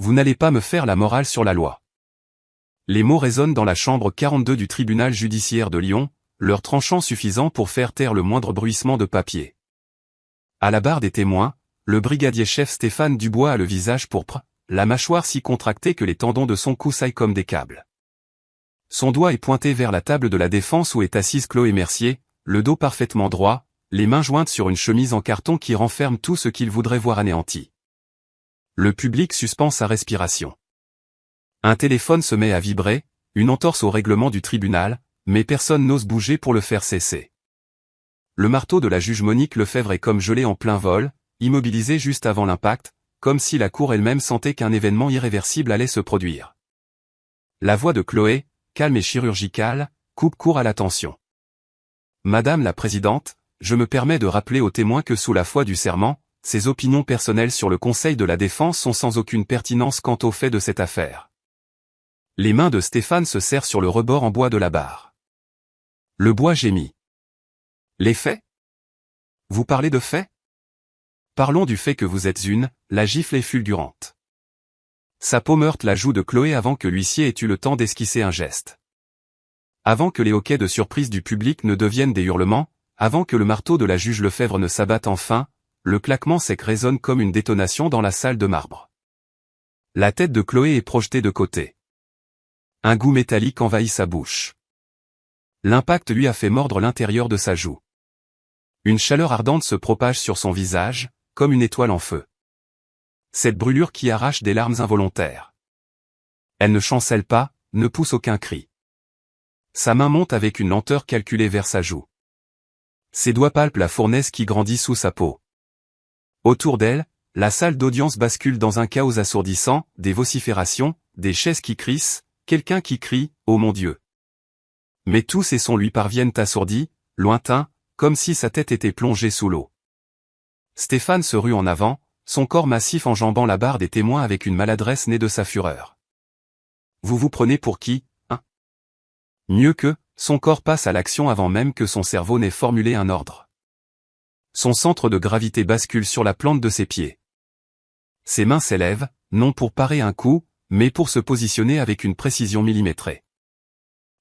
Vous n'allez pas me faire la morale sur la loi. Les mots résonnent dans la chambre 42 du tribunal judiciaire de Lyon, leur tranchant suffisant pour faire taire le moindre bruissement de papier. À la barre des témoins, le brigadier-chef Stéphane Dubois a le visage pourpre, la mâchoire si contractée que les tendons de son cou saillent comme des câbles. Son doigt est pointé vers la table de la défense où est assise Chloé Mercier, le dos parfaitement droit, les mains jointes sur une chemise en carton qui renferme tout ce qu'il voudrait voir anéanti. Le public suspend sa respiration. Un téléphone se met à vibrer, une entorse au règlement du tribunal, mais personne n'ose bouger pour le faire cesser. Le marteau de la juge Monique Lefebvre est comme gelé en plein vol, immobilisé juste avant l'impact, comme si la cour elle-même sentait qu'un événement irréversible allait se produire. La voix de Chloé, calme et chirurgicale, coupe court à la tension. Madame la Présidente, je me permets de rappeler aux témoins que sous la foi du serment, ses opinions personnelles sur le Conseil de la Défense sont sans aucune pertinence quant au fait de cette affaire. Les mains de Stéphane se serrent sur le rebord en bois de la barre. Le bois gémit. Les faits? Vous parlez de faits? Parlons du fait que vous êtes la gifle est fulgurante. Sa paume heurte la joue de Chloé avant que l'huissier ait eu le temps d'esquisser un geste. Avant que les hoquets de surprise du public ne deviennent des hurlements, avant que le marteau de la juge Lefebvre ne s'abatte enfin, le claquement sec résonne comme une détonation dans la salle de marbre. La tête de Chloé est projetée de côté. Un goût métallique envahit sa bouche. L'impact lui a fait mordre l'intérieur de sa joue. Une chaleur ardente se propage sur son visage, comme une étoile en feu. Cette brûlure qui arrache des larmes involontaires. Elle ne chancelle pas, ne pousse aucun cri. Sa main monte avec une lenteur calculée vers sa joue. Ses doigts palpent la fournaise qui grandit sous sa peau. Autour d'elle, la salle d'audience bascule dans un chaos assourdissant, des vociférations, des chaises qui crissent, quelqu'un qui crie « Oh mon Dieu !» Mais tous ces sons lui parviennent assourdis, lointains, comme si sa tête était plongée sous l'eau. Stéphane se rue en avant, son corps massif enjambant la barre des témoins avec une maladresse née de sa fureur. Vous vous prenez pour qui, hein? Mieux que, son corps passe à l'action avant même que son cerveau n'ait formulé un ordre. Son centre de gravité bascule sur la plante de ses pieds. Ses mains s'élèvent, non pour parer un coup, mais pour se positionner avec une précision millimétrée.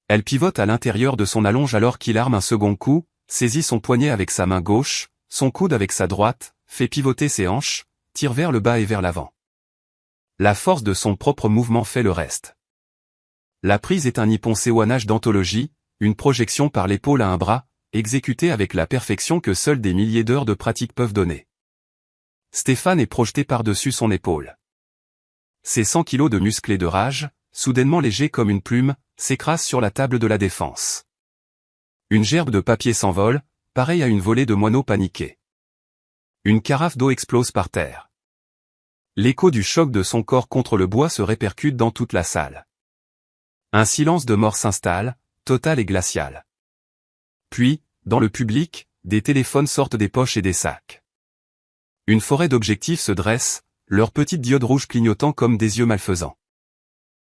Elle pivote à l'intérieur de son allonge alors qu'il arme un second coup, saisit son poignet avec sa main gauche, son coude avec sa droite, fait pivoter ses hanches, tire vers le bas et vers l'avant. La force de son propre mouvement fait le reste. La prise est un nippon séoinage d'anthologie, une projection par l'épaule à un bras, exécutée avec la perfection que seuls des milliers d'heures de pratique peuvent donner. Stéphane est projeté par-dessus son épaule. Ses 100 kilos de muscles et de rage, soudainement légers comme une plume, s'écrasent sur la table de la défense. Une gerbe de papier s'envole, pareille à une volée de moineaux paniqués. Une carafe d'eau explose par terre. L'écho du choc de son corps contre le bois se répercute dans toute la salle. Un silence de mort s'installe, total et glacial. Puis, dans le public, des téléphones sortent des poches et des sacs. Une forêt d'objectifs se dresse, leurs petites diodes rouges clignotant comme des yeux malfaisants.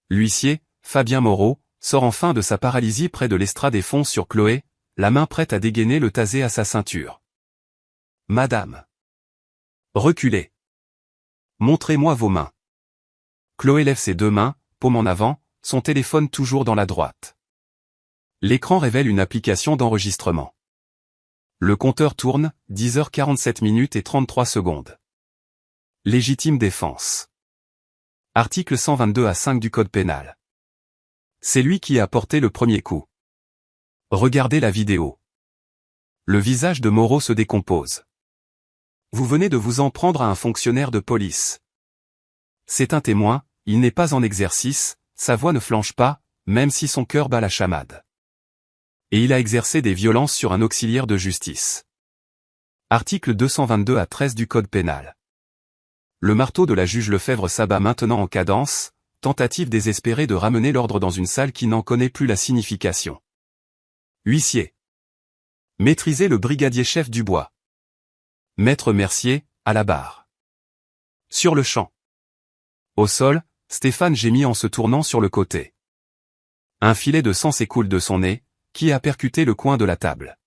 L'huissier, Fabien Moreau, sort enfin de sa paralysie près de l'estrade et fonce sur Chloé, la main prête à dégainer le tasé à sa ceinture. Madame. Reculez. Montrez-moi vos mains. Chloé lève ses deux mains, paume en avant, son téléphone toujours dans la droite. L'écran révèle une application d'enregistrement. Le compteur tourne, 10h47 et 33 secondes. Légitime défense. Article 122A5 du Code pénal. C'est lui qui a porté le premier coup. Regardez la vidéo. Le visage de Moreau se décompose. Vous venez de vous en prendre à un fonctionnaire de police. C'est un témoin, il n'est pas en exercice, sa voix ne flanche pas, même si son cœur bat la chamade. Et il a exercé des violences sur un auxiliaire de justice. Article 222A13 du Code pénal. Le marteau de la juge Lefebvre s'abat maintenant en cadence, tentative désespérée de ramener l'ordre dans une salle qui n'en connaît plus la signification. Huissier. Maîtrisez le brigadier-chef Dubois. Maître Mercier, à la barre. Sur le champ. Au sol, Stéphane gémit en se tournant sur le côté. Un filet de sang s'écoule de son nez, qui a percuté le coin de la table.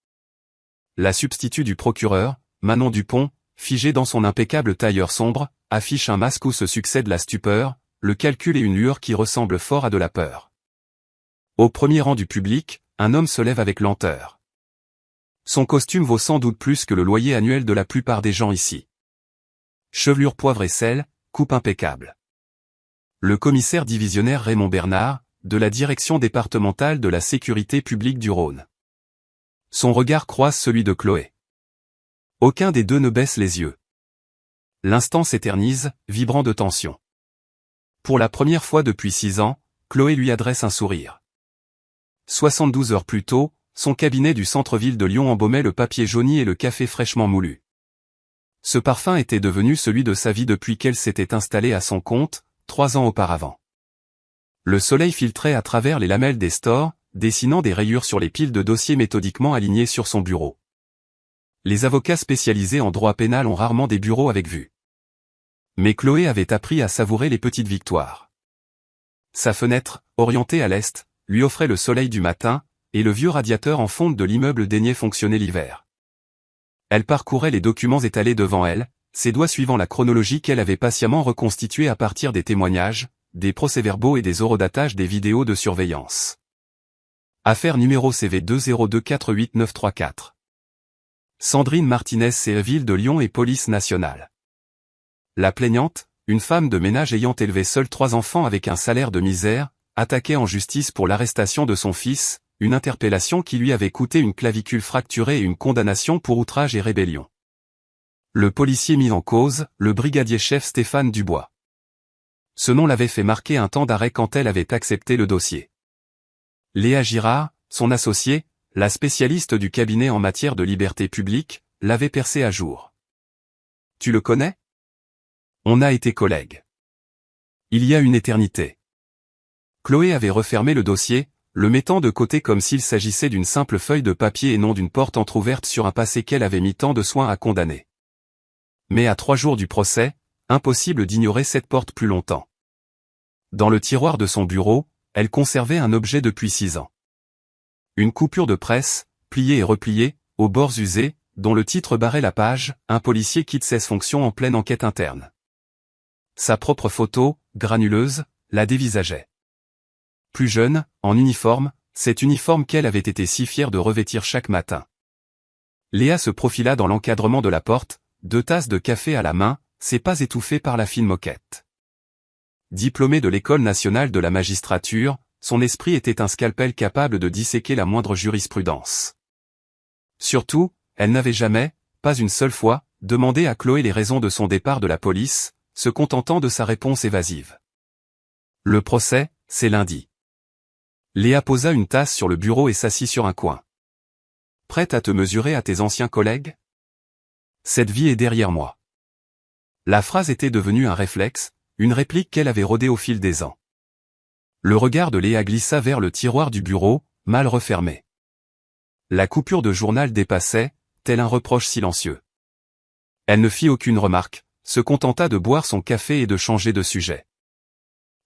La substitut du procureur, Manon Dupont, figée dans son impeccable tailleur sombre, affiche un masque où se succède la stupeur, le calcul et une lueur qui ressemble fort à de la peur. Au premier rang du public, un homme se lève avec lenteur. Son costume vaut sans doute plus que le loyer annuel de la plupart des gens ici. Chevelure poivre et sel, coupe impeccable. Le commissaire divisionnaire Raymond Bernard, de la direction départementale de la sécurité publique du Rhône. Son regard croise celui de Chloé. Aucun des deux ne baisse les yeux. L'instant s'éternise, vibrant de tension. Pour la première fois depuis 6 ans, Chloé lui adresse un sourire. 72 heures plus tôt, son cabinet du centre-ville de Lyon embaumait le papier jauni et le café fraîchement moulu. Ce parfum était devenu celui de sa vie depuis qu'elle s'était installée à son compte, 3 ans auparavant. Le soleil filtrait à travers les lamelles des stores, dessinant des rayures sur les piles de dossiers méthodiquement alignés sur son bureau. Les avocats spécialisés en droit pénal ont rarement des bureaux avec vue. Mais Chloé avait appris à savourer les petites victoires. Sa fenêtre, orientée à l'est, lui offrait le soleil du matin, et le vieux radiateur en fonte de l'immeuble daignait fonctionner l'hiver. Elle parcourait les documents étalés devant elle, ses doigts suivant la chronologie qu'elle avait patiemment reconstituée à partir des témoignages, des procès-verbaux et des horodatages des vidéos de surveillance. Affaire numéro CV 202488934. Sandrine Martinez Ville de Lyon et police nationale. La plaignante, une femme de ménage ayant élevé seule 3 enfants avec un salaire de misère, attaquait en justice pour l'arrestation de son fils, une interpellation qui lui avait coûté une clavicule fracturée et une condamnation pour outrage et rébellion. Le policier mis en cause, le brigadier-chef Stéphane Dubois. Ce nom l'avait fait marquer un temps d'arrêt quand elle avait accepté le dossier. Léa Girard, son associée, la spécialiste du cabinet en matière de liberté publique, l'avait percé à jour. « Tu le connais ? On a été collègues. Il y a une éternité. » Chloé avait refermé le dossier, le mettant de côté comme s'il s'agissait d'une simple feuille de papier et non d'une porte entr'ouverte sur un passé qu'elle avait mis tant de soin à condamner. Mais à 3 jours du procès, impossible d'ignorer cette porte plus longtemps. Dans le tiroir de son bureau, elle conservait un objet depuis 6 ans. Une coupure de presse, pliée et repliée, aux bords usés, dont le titre barrait la page, un policier quitte ses fonctions en pleine enquête interne. Sa propre photo, granuleuse, la dévisageait. Plus jeune, en uniforme, cet uniforme qu'elle avait été si fière de revêtir chaque matin. Léa se profila dans l'encadrement de la porte, 2 tasses de café à la main, ses pas étouffés par la fine moquette. Diplômée de l'École nationale de la magistrature, son esprit était un scalpel capable de disséquer la moindre jurisprudence. Surtout, elle n'avait jamais, pas une seule fois, demandé à Chloé les raisons de son départ de la police, se contentant de sa réponse évasive. Le procès, c'est lundi. Léa posa une tasse sur le bureau et s'assit sur un coin. Prête à te mesurer à tes anciens collègues ? Cette vie est derrière moi. La phrase était devenue un réflexe, une réplique qu'elle avait rodée au fil des ans. Le regard de Léa glissa vers le tiroir du bureau, mal refermé. La coupure de journal dépassait, tel un reproche silencieux. Elle ne fit aucune remarque, se contenta de boire son café et de changer de sujet.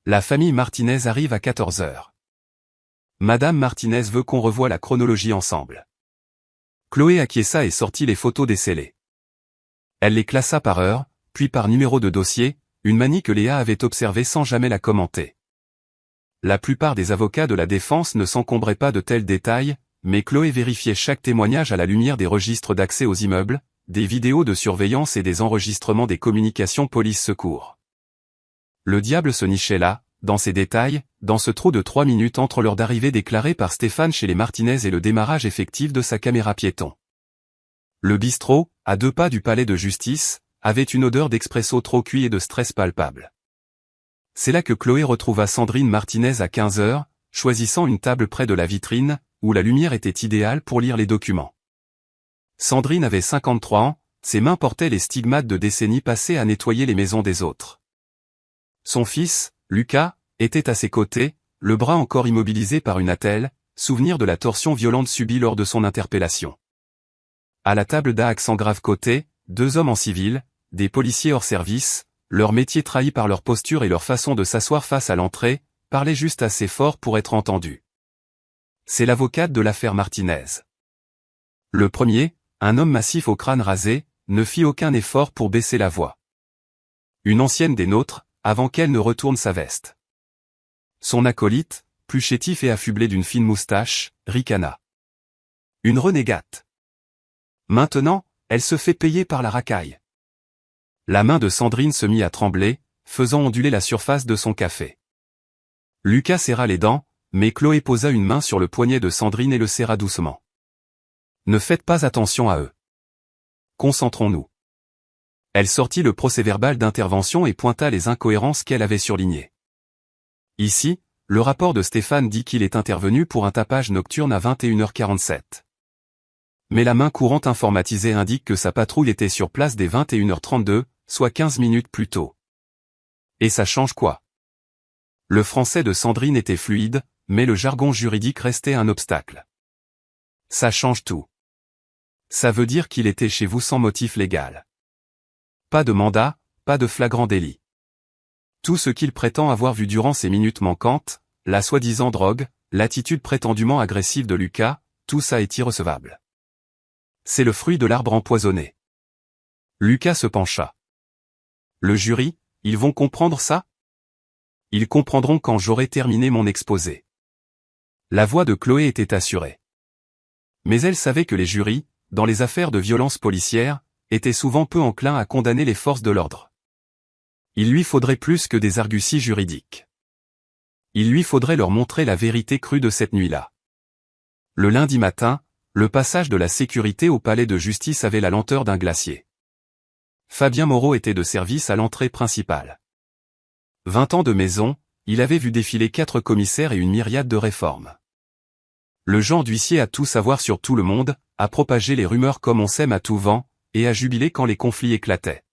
La famille Martinez arrive à 14 heures. Madame Martinez veut qu'on revoie la chronologie ensemble. Chloé acquiesça et sortit les photos des scellés. Elle les classa par heure, puis par numéro de dossier, une manie que Léa avait observée sans jamais la commenter. La plupart des avocats de la défense ne s'encombraient pas de tels détails, mais Chloé vérifiait chaque témoignage à la lumière des registres d'accès aux immeubles, des vidéos de surveillance et des enregistrements des communications police-secours. Le diable se nichait là, dans ces détails, dans ce trou de 3 minutes entre l'heure d'arrivée déclarée par Stéphane chez les Martinez et le démarrage effectif de sa caméra piéton. Le bistrot, à 2 pas du palais de justice, avait une odeur d'expresso trop cuit et de stress palpable. C'est là que Chloé retrouva Sandrine Martinez à 15 heures, choisissant une table près de la vitrine, où la lumière était idéale pour lire les documents. Sandrine avait 53 ans, ses mains portaient les stigmates de décennies passées à nettoyer les maisons des autres. Son fils, Lucas, était à ses côtés, le bras encore immobilisé par une attelle, souvenir de la torsion violente subie lors de son interpellation. À la table d'à accent grave côté, 2 hommes en civil, des policiers hors service, leur métier trahi par leur posture et leur façon de s'asseoir face à l'entrée, parlaient juste assez fort pour être entendus. C'est l'avocate de l'affaire Martinez. Le premier, un homme massif au crâne rasé, ne fit aucun effort pour baisser la voix. Une ancienne des nôtres, avant qu'elle ne retourne sa veste. Son acolyte, plus chétif et affublé d'une fine moustache, ricana. Une renégate. Maintenant, elle se fait payer par la racaille. La main de Sandrine se mit à trembler, faisant onduler la surface de son café. Lucas serra les dents, mais Chloé posa une main sur le poignet de Sandrine et le serra doucement. Ne faites pas attention à eux. Concentrons-nous. Elle sortit le procès-verbal d'intervention et pointa les incohérences qu'elle avait surlignées. Ici, le rapport de Stéphane dit qu'il est intervenu pour un tapage nocturne à 21h47. Mais la main courante informatisée indique que sa patrouille était sur place dès 21h32, soit 15 minutes plus tôt. Et ça change quoi? Le français de Sandrine était fluide, mais le jargon juridique restait un obstacle. Ça change tout. Ça veut dire qu'il était chez vous sans motif légal. Pas de mandat, pas de flagrant délit. Tout ce qu'il prétend avoir vu durant ces minutes manquantes, la soi-disant drogue, l'attitude prétendument agressive de Lucas, tout ça est irrecevable. C'est le fruit de l'arbre empoisonné. Lucas se pencha. Le jury, ils vont comprendre ça? Ils comprendront quand j'aurai terminé mon exposé. La voix de Chloé était assurée. Mais elle savait que les jurys, dans les affaires de violence policière, étaient souvent peu enclins à condamner les forces de l'ordre. Il lui faudrait plus que des arguties juridiques. Il lui faudrait leur montrer la vérité crue de cette nuit-là. Le lundi matin, le passage de la sécurité au palais de justice avait la lenteur d'un glacier. Fabien Moreau était de service à l'entrée principale. 20 ans de maison, il avait vu défiler 4 commissaires et une myriade de réformes. Le genre d'huissier à tout savoir sur tout le monde, à propager les rumeurs comme on sème à tout vent, et à jubiler quand les conflits éclataient.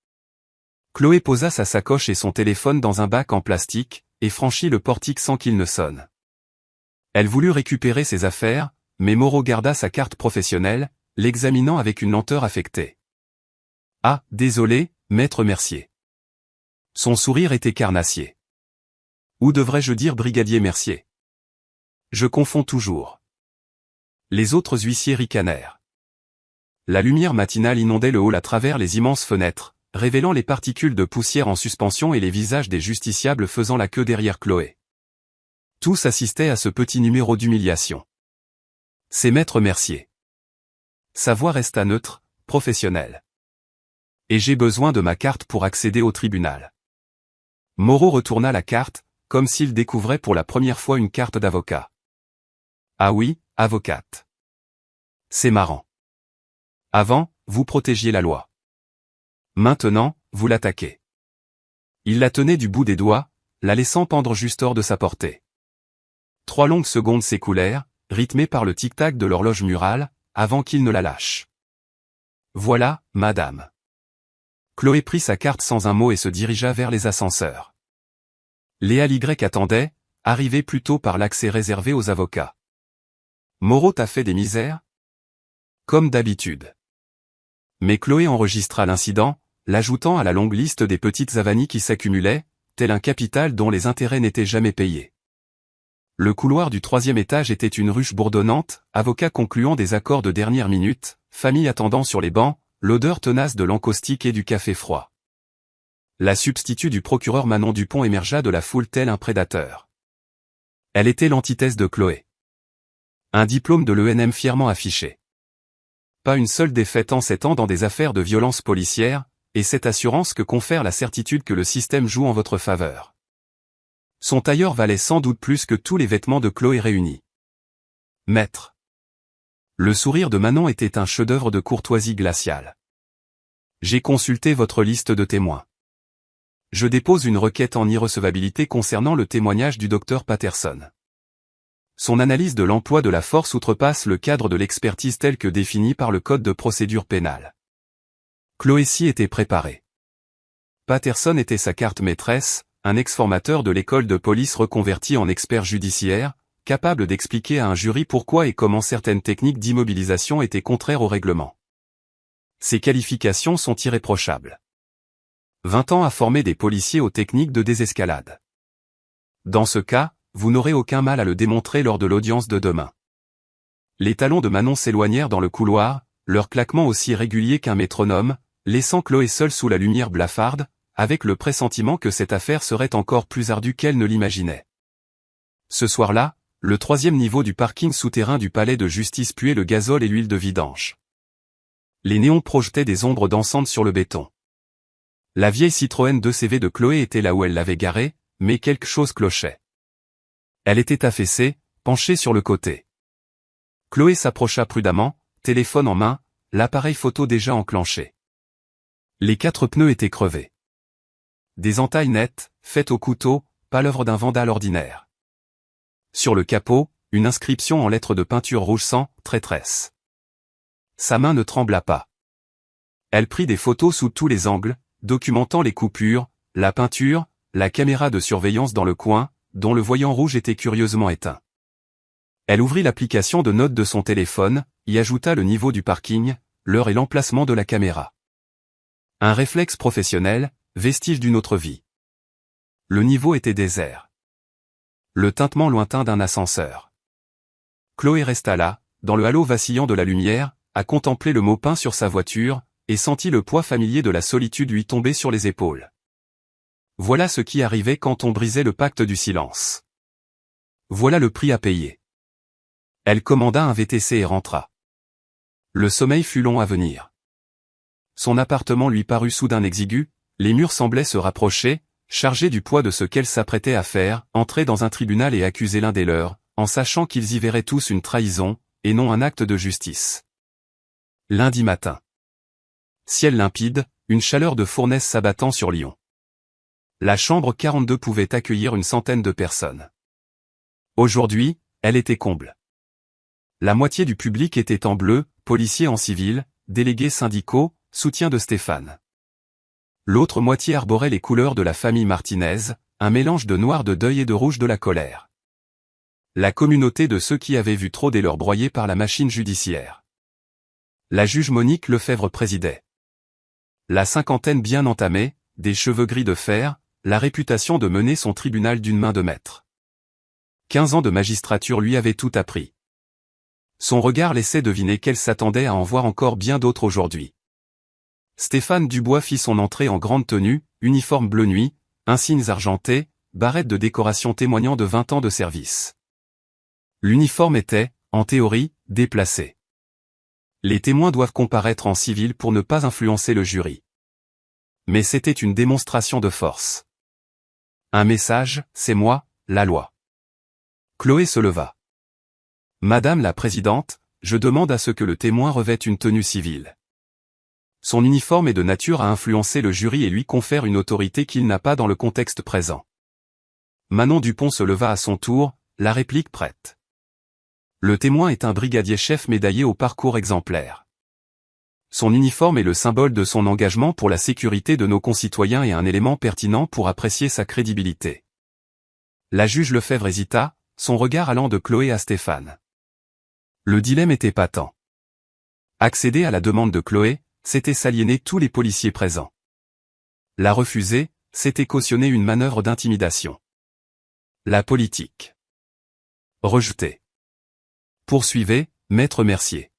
Chloé posa sa sacoche et son téléphone dans un bac en plastique, et franchit le portique sans qu'il ne sonne. Elle voulut récupérer ses affaires, mais Moreau garda sa carte professionnelle, l'examinant avec une lenteur affectée. « Ah, désolé, maître Mercier. » Son sourire était carnassier. « Ou devrais-je dire brigadier Mercier? Je confonds toujours. » Les autres huissiers ricanèrent. La lumière matinale inondait le hall à travers les immenses fenêtres, révélant les particules de poussière en suspension et les visages des justiciables faisant la queue derrière Chloé. Tous assistaient à ce petit numéro d'humiliation. C'est maître Mercier. Sa voix resta neutre, professionnelle. Et j'ai besoin de ma carte pour accéder au tribunal. Moreau retourna la carte, comme s'il découvrait pour la première fois une carte d'avocat. Ah oui, avocate. C'est marrant. Avant, vous protégiez la loi. Maintenant, vous l'attaquez. Il la tenait du bout des doigts, la laissant pendre juste hors de sa portée. 3 longues secondes s'écoulèrent, rythmées par le tic-tac de l'horloge murale, avant qu'il ne la lâche. Voilà, madame. Chloé prit sa carte sans un mot et se dirigea vers les ascenseurs. Léa Y attendait, arrivée plus tôt par l'accès réservé aux avocats. Moreau t'a fait des misères? Comme d'habitude. Mais Chloé enregistra l'incident, l'ajoutant à la longue liste des petites avanies qui s'accumulaient, tel un capital dont les intérêts n'étaient jamais payés. Le couloir du 3e étage était une ruche bourdonnante, avocats concluant des accords de dernière minute, famille attendant sur les bancs, l'odeur tenace de l'encaustique et du café froid. La substitut du procureur Manon Dupont émergea de la foule tel un prédateur. Elle était l'antithèse de Chloé. Un diplôme de l'ENM fièrement affiché. Pas une seule défaite en 7 ans dans des affaires de violence policière, et cette assurance que confère la certitude que le système joue en votre faveur. Son tailleur valait sans doute plus que tous les vêtements de Chloé réunis. Maître. Le sourire de Manon était un chef-d'œuvre de courtoisie glaciale. J'ai consulté votre liste de témoins. Je dépose une requête en irrecevabilité concernant le témoignage du docteur Patterson. Son analyse de l'emploi de la force outrepasse le cadre de l'expertise tel que défini par le Code de procédure pénale. Chloé s'y était préparée. Patterson était sa carte maîtresse, un ex-formateur de l'école de police reconverti en expert judiciaire, capable d'expliquer à un jury pourquoi et comment certaines techniques d'immobilisation étaient contraires au règlement. Ses qualifications sont irréprochables. 20 ans à former des policiers aux techniques de désescalade. Dans ce cas, vous n'aurez aucun mal à le démontrer lors de l'audience de demain. Les talons de Manon s'éloignèrent dans le couloir, leur claquement aussi régulier qu'un métronome, laissant Chloé seule sous la lumière blafarde, avec le pressentiment que cette affaire serait encore plus ardue qu'elle ne l'imaginait. Ce soir-là, le 3e niveau du parking souterrain du palais de justice puait le gazole et l'huile de vidange. Les néons projetaient des ombres dansantes sur le béton. La vieille Citroën 2CV de Chloé était là où elle l'avait garée, mais quelque chose clochait. Elle était affaissée, penchée sur le côté. Chloé s'approcha prudemment, téléphone en main, l'appareil photo déjà enclenché. Les 4 pneus étaient crevés. Des entailles nettes, faites au couteau, pas l'œuvre d'un vandale ordinaire. Sur le capot, une inscription en lettres de peinture rouge sang, traîtresse. Sa main ne trembla pas. Elle prit des photos sous tous les angles, documentant les coupures, la peinture, la caméra de surveillance dans le coin, dont le voyant rouge était curieusement éteint. Elle ouvrit l'application de notes de son téléphone, y ajouta le niveau du parking, l'heure et l'emplacement de la caméra. Un réflexe professionnel, vestige d'une autre vie. Le niveau était désert. Le tintement lointain d'un ascenseur. Chloé resta là, dans le halo vacillant de la lumière, à contempler le mot peint sur sa voiture, et sentit le poids familier de la solitude lui tomber sur les épaules. Voilà ce qui arrivait quand on brisait le pacte du silence. Voilà le prix à payer. Elle commanda un VTC et rentra. Le sommeil fut long à venir. Son appartement lui parut soudain exigu, les murs semblaient se rapprocher, chargés du poids de ce qu'elle s'apprêtait à faire, entrer dans un tribunal et accuser l'un des leurs, en sachant qu'ils y verraient tous une trahison, et non un acte de justice. Lundi matin. Ciel limpide, une chaleur de fournaise s'abattant sur Lyon. La chambre 42 pouvait accueillir une centaine de personnes. Aujourd'hui, elle était comble. La moitié du public était en bleu, policiers en civil, délégués syndicaux, soutien de Stéphane. L'autre moitié arborait les couleurs de la famille Martinez, un mélange de noir de deuil et de rouge de la colère. La communauté de ceux qui avaient vu trop des leurs broyés par la machine judiciaire. La juge Monique Lefebvre présidait. La cinquantaine bien entamée, des cheveux gris de fer, la réputation de mener son tribunal d'une main de maître. 15 ans de magistrature lui avaient tout appris. Son regard laissait deviner qu'elle s'attendait à en voir encore bien d'autres aujourd'hui. Stéphane Dubois fit son entrée en grande tenue, uniforme bleu nuit, insignes argentés, barrette de décoration témoignant de 20 ans de service. L'uniforme était, en théorie, déplacé. Les témoins doivent comparaître en civil pour ne pas influencer le jury. Mais c'était une démonstration de force. Un message, c'est moi, la loi. Chloé se leva. Madame la présidente, je demande à ce que le témoin revête une tenue civile. Son uniforme est de nature à influencer le jury et lui confère une autorité qu'il n'a pas dans le contexte présent. Manon Dupont se leva à son tour, la réplique prête. Le témoin est un brigadier-chef médaillé au parcours exemplaire. Son uniforme est le symbole de son engagement pour la sécurité de nos concitoyens et un élément pertinent pour apprécier sa crédibilité. La juge Lefebvre hésita, son regard allant de Chloé à Stéphane. Le dilemme était patent. Accéder à la demande de Chloé, c'était s'aliéner tous les policiers présents. La refuser, c'était cautionner une manœuvre d'intimidation. La politique. Rejeter. Poursuivez, maître Mercier.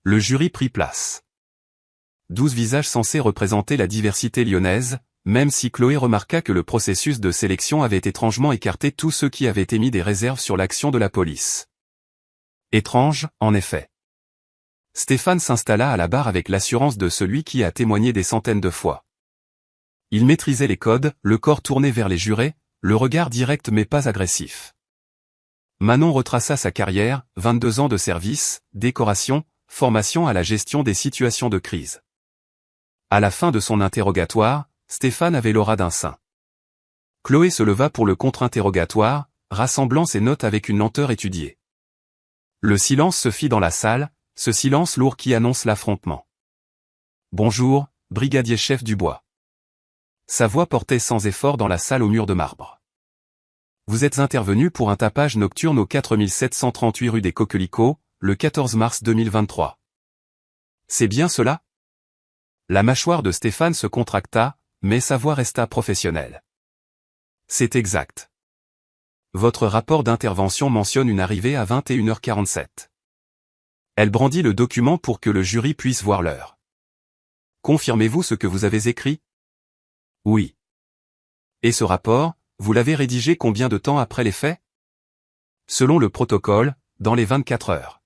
Le jury prit place. 12 visages censés représenter la diversité lyonnaise, même si Chloé remarqua que le processus de sélection avait étrangement écarté tous ceux qui avaient émis des réserves sur l'action de la police. Étrange, en effet. Stéphane s'installa à la barre avec l'assurance de celui qui a témoigné des centaines de fois. Il maîtrisait les codes, le corps tourné vers les jurés, le regard direct mais pas agressif. Manon retraça sa carrière, 22 ans de service, décoration, formation à la gestion des situations de crise. À la fin de son interrogatoire, Stéphane avait l'aura d'un saint. Chloé se leva pour le contre-interrogatoire, rassemblant ses notes avec une lenteur étudiée. Le silence se fit dans la salle, ce silence lourd qui annonce l'affrontement. Bonjour, brigadier-chef Dubois. Sa voix portait sans effort dans la salle au mur de marbre. Vous êtes intervenu pour un tapage nocturne au 4738 rue des Coquelicots, le 14 mars 2023. C'est bien cela? La mâchoire de Stéphane se contracta, mais sa voix resta professionnelle. C'est exact. Votre rapport d'intervention mentionne une arrivée à 21h47. Elle brandit le document pour que le jury puisse voir l'heure. Confirmez-vous ce que vous avez écrit? Oui. Et ce rapport, vous l'avez rédigé combien de temps après les faits? Selon le protocole, dans les 24 heures.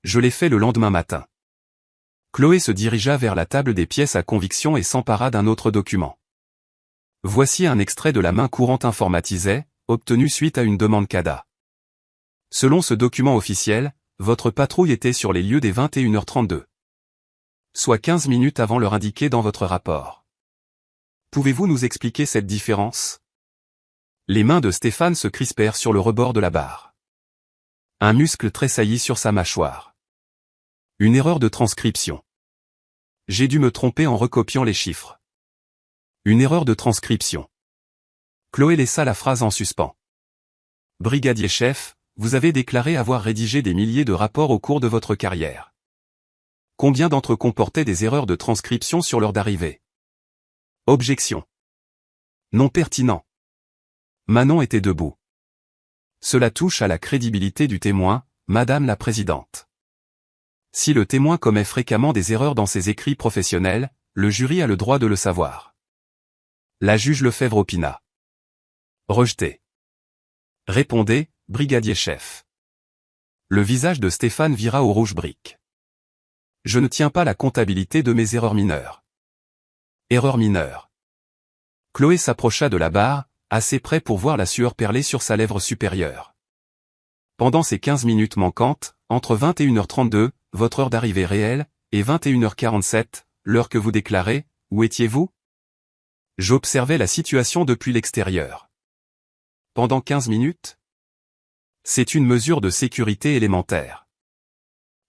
Je l'ai fait le lendemain matin. Chloé se dirigea vers la table des pièces à conviction et s'empara d'un autre document. Voici un extrait de la main courante informatisée, obtenu suite à une demande CADA. Selon ce document officiel, votre patrouille était sur les lieux dès 21h32. Soit 15 minutes avant l'heure indiquée dans votre rapport. Pouvez-vous nous expliquer cette différence? Les mains de Stéphane se crispèrent sur le rebord de la barre. Un muscle tressaillit sur sa mâchoire. Une erreur de transcription. J'ai dû me tromper en recopiant les chiffres. Une erreur de transcription. Chloé laissa la phrase en suspens. Brigadier chef, vous avez déclaré avoir rédigé des milliers de rapports au cours de votre carrière. Combien d'entre eux comportaient des erreurs de transcription sur l'heure d'arrivée? Objection. Non pertinent. Manon était debout. Cela touche à la crédibilité du témoin, Madame la Présidente. Si le témoin commet fréquemment des erreurs dans ses écrits professionnels, le jury a le droit de le savoir. La juge Lefebvre opina. Rejeté. Répondez, brigadier chef. Le visage de Stéphane vira au rouge brique. Je ne tiens pas la comptabilité de mes erreurs mineures. Erreur mineure. Chloé s'approcha de la barre, assez près pour voir la sueur perler sur sa lèvre supérieure. Pendant ces 15 minutes manquantes, entre 21h32, votre heure d'arrivée réelle, et 21h47, l'heure que vous déclarez, où étiez-vous? J'observais la situation depuis l'extérieur. Pendant 15 minutes? C'est une mesure de sécurité élémentaire.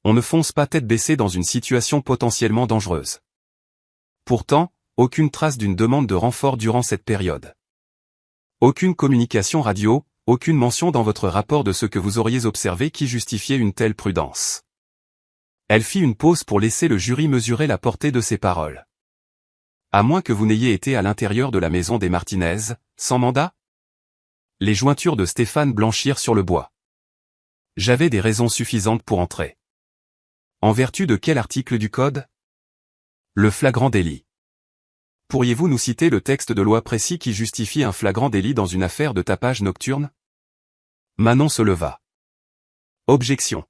On ne fonce pas tête baissée dans une situation potentiellement dangereuse. Pourtant, aucune trace d'une demande de renfort durant cette période. Aucune communication radio, aucune mention dans votre rapport de ce que vous auriez observé qui justifiait une telle prudence. Elle fit une pause pour laisser le jury mesurer la portée de ses paroles. À moins que vous n'ayez été à l'intérieur de la maison des Martinez, sans mandat? Les jointures de Stéphane blanchirent sur le bois. J'avais des raisons suffisantes pour entrer. En vertu de quel article du Code? Le flagrant délit. Pourriez-vous nous citer le texte de loi précis qui justifie un flagrant délit dans une affaire de tapage nocturne? Manon se leva. Objection.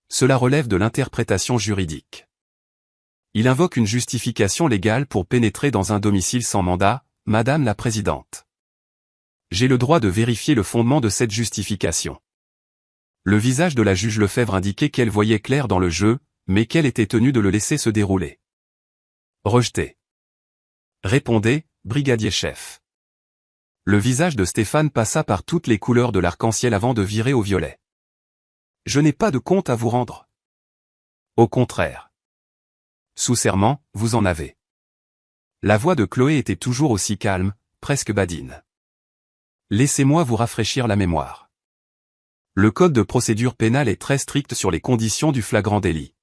Cela relève de l'interprétation juridique. Il invoque une justification légale pour pénétrer dans un domicile sans mandat, Madame la Présidente. J'ai le droit de vérifier le fondement de cette justification. Le visage de la juge Lefebvre indiquait qu'elle voyait clair dans le jeu, mais qu'elle était tenue de le laisser se dérouler. Rejeté. Répondez, brigadier chef. Le visage de Stéphane passa par toutes les couleurs de l'arc-en-ciel avant de virer au violet. Je n'ai pas de compte à vous rendre. Au contraire. Sous serment, vous en avez. La voix de Chloé était toujours aussi calme, presque badine. Laissez-moi vous rafraîchir la mémoire. Le code de procédure pénale est très strict sur les conditions du flagrant délit.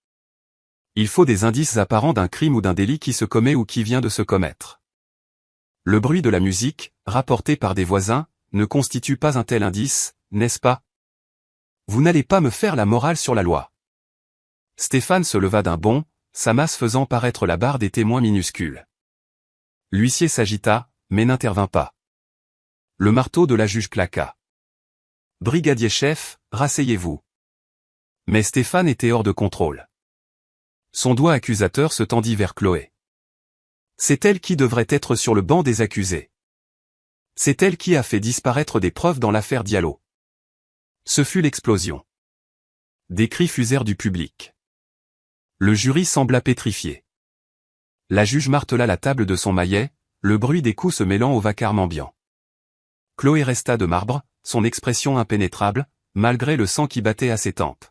Il faut des indices apparents d'un crime ou d'un délit qui se commet ou qui vient de se commettre. Le bruit de la musique, rapporté par des voisins, ne constitue pas un tel indice, n'est-ce pas? Vous n'allez pas me faire la morale sur la loi. Stéphane se leva d'un bond, sa masse faisant paraître la barre des témoins minuscules. L'huissier s'agita, mais n'intervint pas. Le marteau de la juge claqua. Brigadier chef, rasseyez-vous. Mais Stéphane était hors de contrôle. Son doigt accusateur se tendit vers Chloé. C'est elle qui devrait être sur le banc des accusés. C'est elle qui a fait disparaître des preuves dans l'affaire Diallo. Ce fut l'explosion. Des cris fusèrent du public. Le jury sembla pétrifié. La juge martela la table de son maillet, le bruit des coups se mêlant au vacarme ambiant. Chloé resta de marbre, son expression impénétrable, malgré le sang qui battait à ses tempes.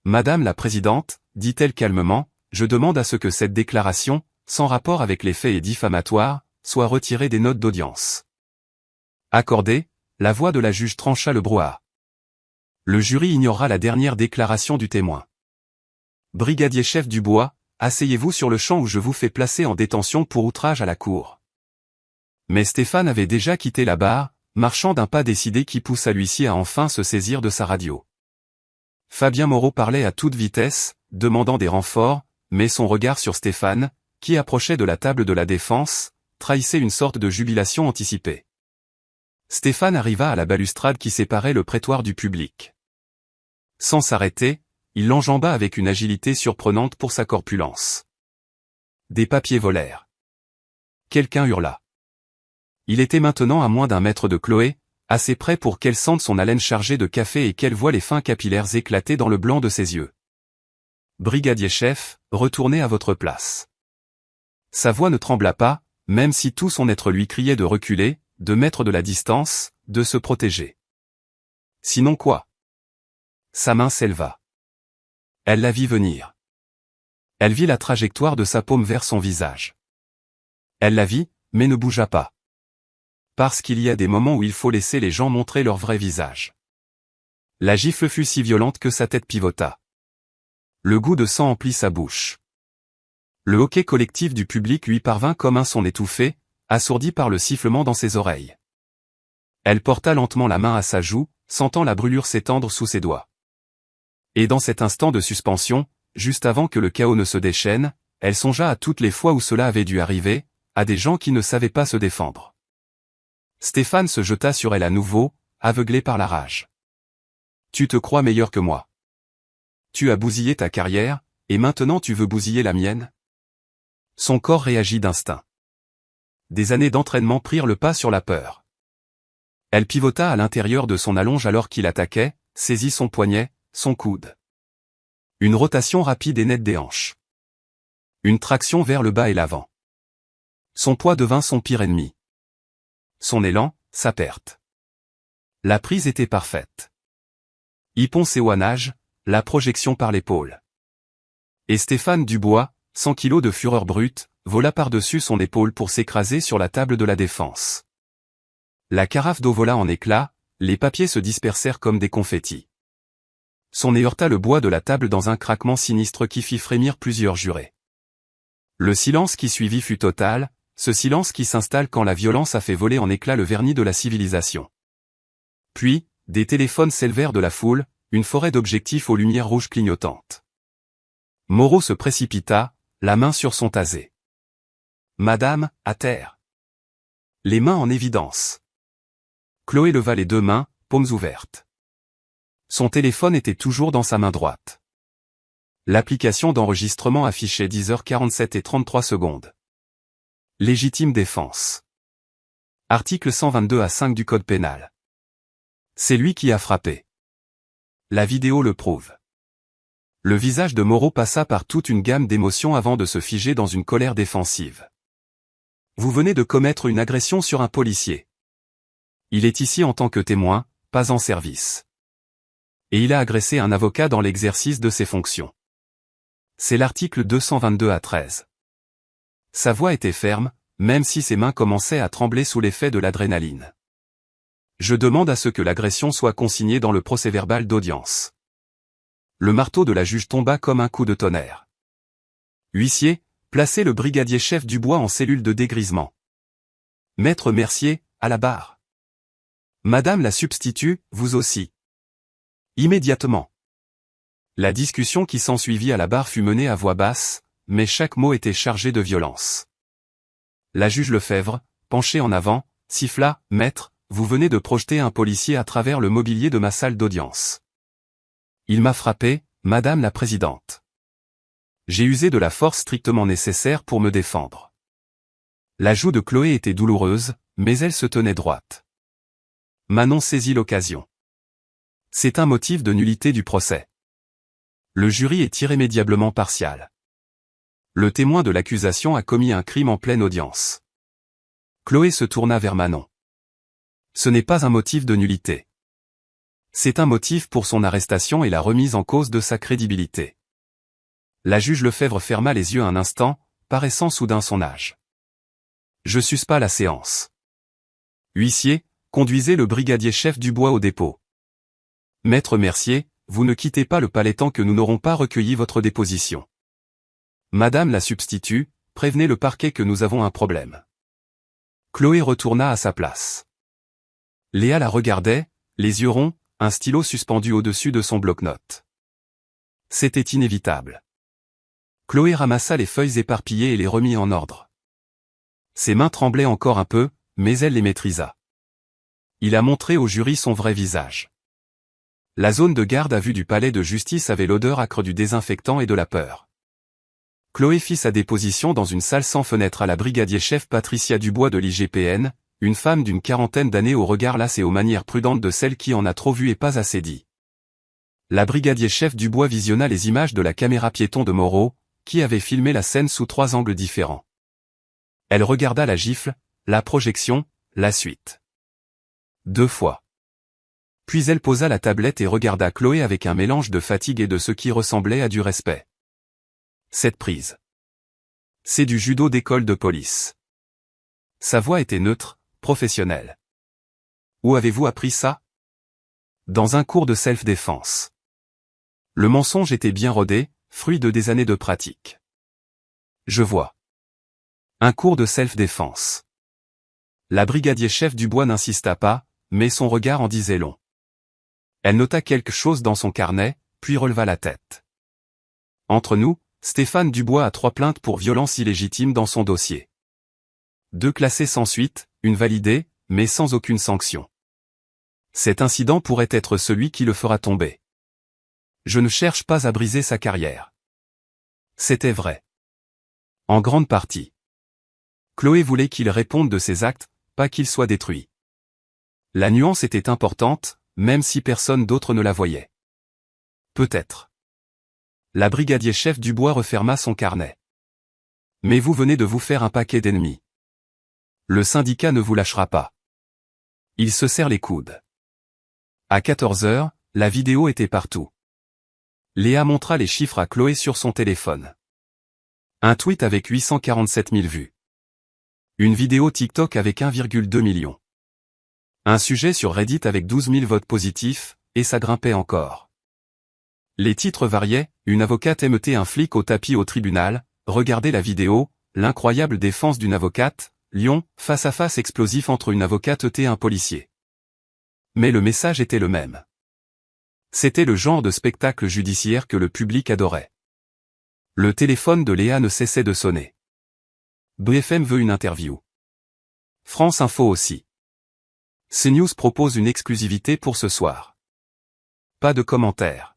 Madame la Présidente, dit-elle calmement, je demande à ce que cette déclaration, sans rapport avec les faits et diffamatoire, soit retirée des notes d'audience. Accordé, la voix de la juge trancha le brouhaha. Le jury ignorera la dernière déclaration du témoin. Brigadier chef Dubois, asseyez-vous sur le champ où je vous fais placer en détention pour outrage à la cour. Mais Stéphane avait déjà quitté la barre, marchant d'un pas décidé qui poussa l'huissier à enfin se saisir de sa radio. Fabien Moreau parlait à toute vitesse, demandant des renforts, mais son regard sur Stéphane, qui approchait de la table de la défense, trahissait une sorte de jubilation anticipée. Stéphane arriva à la balustrade qui séparait le prétoire du public. Sans s'arrêter, il l'enjamba avec une agilité surprenante pour sa corpulence. Des papiers volèrent. Quelqu'un hurla. Il était maintenant à moins d'un mètre de Chloé, assez près pour qu'elle sente son haleine chargée de café et qu'elle voie les fins capillaires éclater dans le blanc de ses yeux. « Brigadier chef, retournez à votre place. » Sa voix ne trembla pas, même si tout son être lui criait de reculer, de mettre de la distance, de se protéger. Sinon quoi? Sa main s'éleva. Elle la vit venir. Elle vit la trajectoire de sa paume vers son visage. Elle la vit, mais ne bougea pas. Parce qu'il y a des moments où il faut laisser les gens montrer leur vrai visage. La gifle fut si violente que sa tête pivota. Le goût de sang emplit sa bouche. Le hoquet collectif du public lui parvint comme un son étouffé, assourdi par le sifflement dans ses oreilles. Elle porta lentement la main à sa joue, sentant la brûlure s'étendre sous ses doigts. Et dans cet instant de suspension, juste avant que le chaos ne se déchaîne, elle songea à toutes les fois où cela avait dû arriver, à des gens qui ne savaient pas se défendre. Stéphane se jeta sur elle à nouveau, aveuglé par la rage. « Tu te crois meilleur que moi. Tu as bousillé ta carrière, et maintenant tu veux bousiller la mienne ?» Son corps réagit d'instinct. Des années d'entraînement prirent le pas sur la peur. Elle pivota à l'intérieur de son allonge alors qu'il attaquait, saisit son poignet, son coude. Une rotation rapide et nette des hanches. Une traction vers le bas et l'avant. Son poids devint son pire ennemi. Son élan, sa perte. La prise était parfaite. Hypon-séoanage, la projection par l'épaule. Et Stéphane Dubois, 100 kilos de fureur brute, vola par-dessus son épaule pour s'écraser sur la table de la défense. La carafe d'eau vola en éclats, les papiers se dispersèrent comme des confettis. Son nez heurta le bois de la table dans un craquement sinistre qui fit frémir plusieurs jurés. Le silence qui suivit fut total, ce silence qui s'installe quand la violence a fait voler en éclats le vernis de la civilisation. Puis, des téléphones s'élevèrent de la foule, une forêt d'objectifs aux lumières rouges clignotantes. Moreau se précipita, la main sur son tasé. « Madame, à terre !» Les mains en évidence. Chloé leva les deux mains, paumes ouvertes. Son téléphone était toujours dans sa main droite. L'application d'enregistrement affichait 10h47 et 33 secondes. Légitime défense. Article 122A5 du Code pénal. C'est lui qui a frappé. La vidéo le prouve. Le visage de Moreau passa par toute une gamme d'émotions avant de se figer dans une colère défensive. Vous venez de commettre une agression sur un policier. Il est ici en tant que témoin, pas en service. Et il a agressé un avocat dans l'exercice de ses fonctions. C'est l'article 222A13. Sa voix était ferme, même si ses mains commençaient à trembler sous l'effet de l'adrénaline. Je demande à ce que l'agression soit consignée dans le procès-verbal d'audience. Le marteau de la juge tomba comme un coup de tonnerre. Huissier, placez le brigadier chef Dubois en cellule de dégrisement. Maître Mercier, à la barre. Madame la substitut, vous aussi. Immédiatement. La discussion qui s'ensuivit à la barre fut menée à voix basse, mais chaque mot était chargé de violence. La juge Lefebvre, penchée en avant, siffla « Maître, vous venez de projeter un policier à travers le mobilier de ma salle d'audience. Il m'a frappé, Madame la Présidente. J'ai usé de la force strictement nécessaire pour me défendre. » La joue de Chloé était douloureuse, mais elle se tenait droite. Manon saisit l'occasion. C'est un motif de nullité du procès. Le jury est irrémédiablement partial. Le témoin de l'accusation a commis un crime en pleine audience. Chloé se tourna vers Manon. Ce n'est pas un motif de nullité. C'est un motif pour son arrestation et la remise en cause de sa crédibilité. La juge Lefebvre ferma les yeux un instant, paraissant soudain son âge. Je suspends la séance. Huissier, conduisez le brigadier chef Dubois au dépôt. Maître Mercier, vous ne quittez pas le palais tant que nous n'aurons pas recueilli votre déposition. Madame la substitut, prévenez le parquet que nous avons un problème. Chloé retourna à sa place. Léa la regardait, les yeux ronds, un stylo suspendu au-dessus de son bloc-notes. C'était inévitable. Chloé ramassa les feuilles éparpillées et les remit en ordre. Ses mains tremblaient encore un peu, mais elle les maîtrisa. Il a montré au jury son vrai visage. La zone de garde à vue du palais de justice avait l'odeur âcre du désinfectant et de la peur. Chloé fit sa déposition dans une salle sans fenêtre à la brigadier-chef Patricia Dubois de l'IGPN, une femme d'une quarantaine d'années au regard las et aux manières prudentes de celle qui en a trop vu et pas assez dit. La brigadier-chef Dubois visionna les images de la caméra piéton de Moreau, qui avait filmé la scène sous 3 angles différents. Elle regarda la gifle, la projection, la suite. 2 fois. Puis elle posa la tablette et regarda Chloé avec un mélange de fatigue et de ce qui ressemblait à du respect. Cette prise. C'est du judo d'école de police. Sa voix était neutre, professionnelle. Où avez-vous appris ça? Dans un cours de self-défense. Le mensonge était bien rodé, fruit de des années de pratique. Je vois. Un cours de self-défense. La brigadier-chef Dubois n'insista pas, mais son regard en disait long. Elle nota quelque chose dans son carnet, puis releva la tête. Entre nous, Stéphane Dubois a 3 plaintes pour violence illégitime dans son dossier. 2 classées sans suite, une validée, mais sans aucune sanction. Cet incident pourrait être celui qui le fera tomber. Je ne cherche pas à briser sa carrière. C'était vrai. En grande partie. Chloé voulait qu'il réponde de ses actes, pas qu'il soit détruit. La nuance était importante, même si personne d'autre ne la voyait. Peut-être. La brigadier-chef Dubois referma son carnet. Mais vous venez de vous faire un paquet d'ennemis. Le syndicat ne vous lâchera pas. Il se serre les coudes. À 14 heures, la vidéo était partout. Léa montra les chiffres à Chloé sur son téléphone. Un tweet avec 847 000 vues. Une vidéo TikTok avec 1,2 million. Un sujet sur Reddit avec 12 000 votes positifs, et ça grimpait encore. Les titres variaient, une avocate émeutait un flic au tapis au tribunal, regardez la vidéo, l'incroyable défense d'une avocate, Lyon, face à face explosif entre une avocate et un policier. Mais le message était le même. C'était le genre de spectacle judiciaire que le public adorait. Le téléphone de Léa ne cessait de sonner. BFM veut une interview. France Info aussi. CNews propose une exclusivité pour ce soir. Pas de commentaires.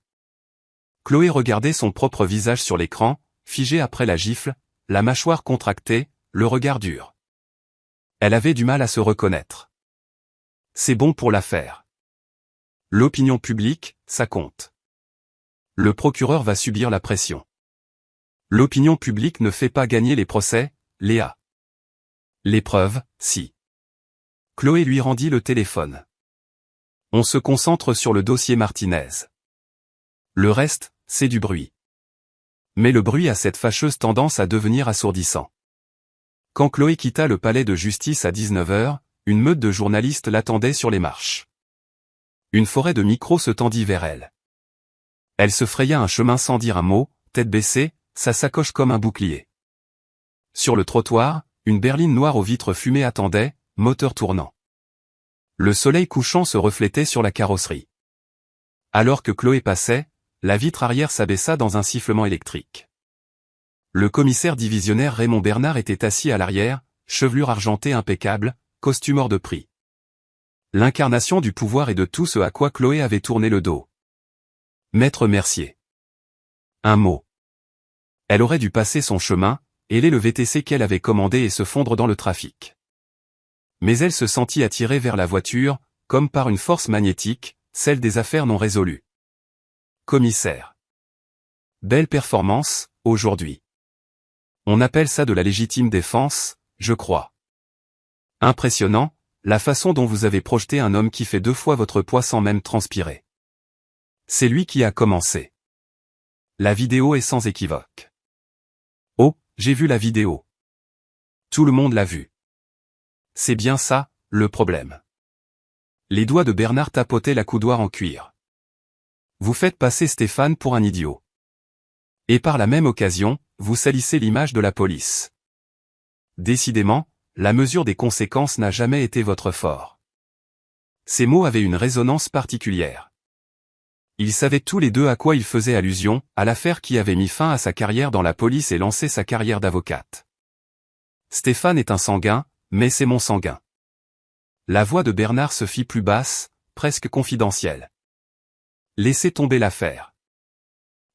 Chloé regardait son propre visage sur l'écran, figé après la gifle, la mâchoire contractée, le regard dur. Elle avait du mal à se reconnaître. C'est bon pour l'affaire. L'opinion publique, ça compte. Le procureur va subir la pression. L'opinion publique ne fait pas gagner les procès, Léa. Les preuves, si. Chloé lui rendit le téléphone. On se concentre sur le dossier Martinez. Le reste, c'est du bruit. Mais le bruit a cette fâcheuse tendance à devenir assourdissant. Quand Chloé quitta le palais de justice à 19 heures, une meute de journalistes l'attendait sur les marches. Une forêt de micros se tendit vers elle. Elle se fraya un chemin sans dire un mot, tête baissée, sa sacoche comme un bouclier. Sur le trottoir, une berline noire aux vitres fumées attendait, moteur tournant. Le soleil couchant se reflétait sur la carrosserie. Alors que Chloé passait, la vitre arrière s'abaissa dans un sifflement électrique. Le commissaire divisionnaire Raymond Bernard était assis à l'arrière, chevelure argentée impeccable, costume hors de prix. L'incarnation du pouvoir et de tout ce à quoi Chloé avait tourné le dos. Maître Mercier. Un mot. Elle aurait dû passer son chemin, héler le VTC qu'elle avait commandé et se fondre dans le trafic. Mais elle se sentit attirée vers la voiture, comme par une force magnétique, celle des affaires non résolues. Commissaire. Belle performance, aujourd'hui. On appelle ça de la légitime défense, je crois. Impressionnant, la façon dont vous avez projeté un homme qui fait 2 fois votre poids sans même transpirer. C'est lui qui a commencé. La vidéo est sans équivoque. Oh, j'ai vu la vidéo. Tout le monde l'a vue. C'est bien ça, le problème. Les doigts de Bernard tapotaient la coudoir en cuir. Vous faites passer Stéphane pour un idiot. Et par la même occasion, vous salissez l'image de la police. Décidément, la mesure des conséquences n'a jamais été votre fort. Ces mots avaient une résonance particulière. Ils savaient tous les deux à quoi ils faisaient allusion, à l'affaire qui avait mis fin à sa carrière dans la police et lancé sa carrière d'avocate. Stéphane est un sanguin, mais c'est mon sanguin. La voix de Bernard se fit plus basse, presque confidentielle. Laissez tomber l'affaire.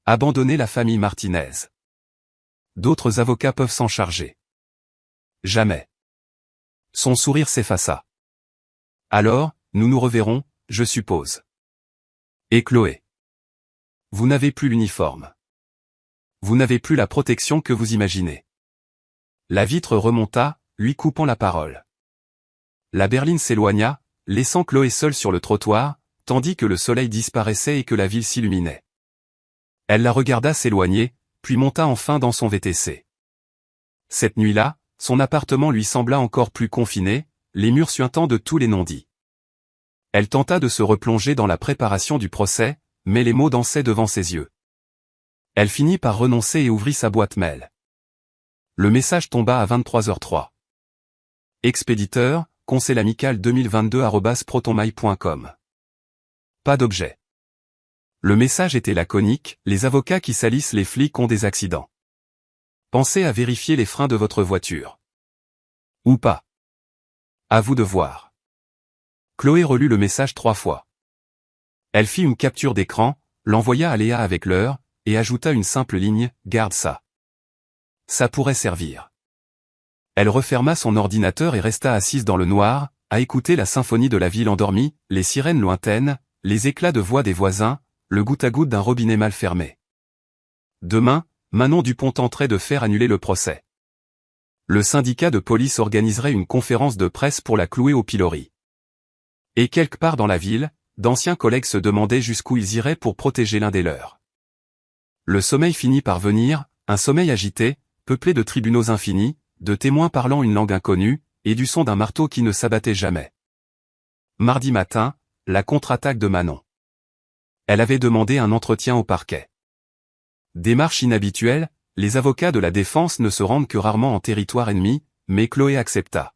Abandonnez la famille Martinez. D'autres avocats peuvent s'en charger. Jamais. Son sourire s'effaça. Alors, nous nous reverrons, je suppose. Et Chloé. Vous n'avez plus l'uniforme. Vous n'avez plus la protection que vous imaginez. La vitre remonta, lui coupant la parole. La berline s'éloigna, laissant Chloé seule sur le trottoir, tandis que le soleil disparaissait et que la ville s'illuminait. Elle la regarda s'éloigner, puis monta enfin dans son VTC. Cette nuit-là, son appartement lui sembla encore plus confiné, les murs suintants de tous les non-dits. Elle tenta de se replonger dans la préparation du procès, mais les mots dansaient devant ses yeux. Elle finit par renoncer et ouvrit sa boîte mail. Le message tomba à 23h03. Expéditeur, Conseil amical 2022@protonmail.com. Pas d'objet. Le message était laconique, les avocats qui salissent les flics ont des accidents. Pensez à vérifier les freins de votre voiture. Ou pas. À vous de voir. Chloé relut le message 3 fois. Elle fit une capture d'écran, l'envoya à Léa avec l'heure, et ajouta une simple ligne, garde ça. Ça pourrait servir. Elle referma son ordinateur et resta assise dans le noir, à écouter la symphonie de la ville endormie, les sirènes lointaines, les éclats de voix des voisins, le goutte-à-goutte d'un robinet mal fermé. Demain, Manon Dupont tenterait de faire annuler le procès. Le syndicat de police organiserait une conférence de presse pour la clouer au pilori. Et quelque part dans la ville, d'anciens collègues se demandaient jusqu'où ils iraient pour protéger l'un des leurs. Le sommeil finit par venir, un sommeil agité, peuplé de tribunaux infinis, de témoins parlant une langue inconnue, et du son d'un marteau qui ne s'abattait jamais. Mardi matin, la contre-attaque de Manon. Elle avait demandé un entretien au parquet. Démarche inhabituelle, les avocats de la défense ne se rendent que rarement en territoire ennemi, mais Chloé accepta.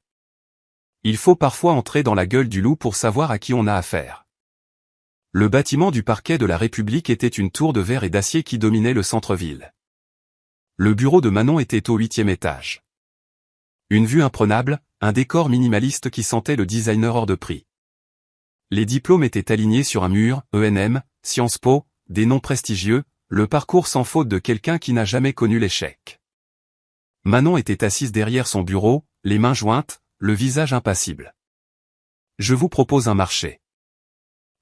Il faut parfois entrer dans la gueule du loup pour savoir à qui on a affaire. Le bâtiment du parquet de la République était une tour de verre et d'acier qui dominait le centre-ville. Le bureau de Manon était au 8e étage. Une vue imprenable, un décor minimaliste qui sentait le designer hors de prix. Les diplômes étaient alignés sur un mur, ENM, Sciences Po, des noms prestigieux, le parcours sans faute de quelqu'un qui n'a jamais connu l'échec. Manon était assise derrière son bureau, les mains jointes, le visage impassible. Je vous propose un marché.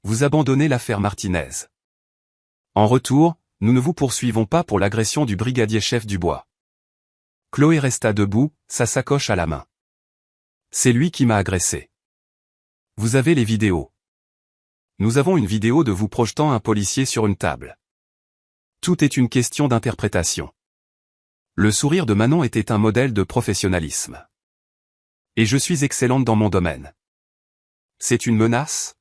Vous abandonnez l'affaire Martinez. En retour, nous ne vous poursuivons pas pour l'agression du brigadier-chef Dubois. Chloé resta debout, sa sacoche à la main. C'est lui qui m'a agressé. Vous avez les vidéos. Nous avons une vidéo de vous projetant un policier sur une table. Tout est une question d'interprétation. Le sourire de Manon était un modèle de professionnalisme. Et je suis excellente dans mon domaine. C'est une menace ?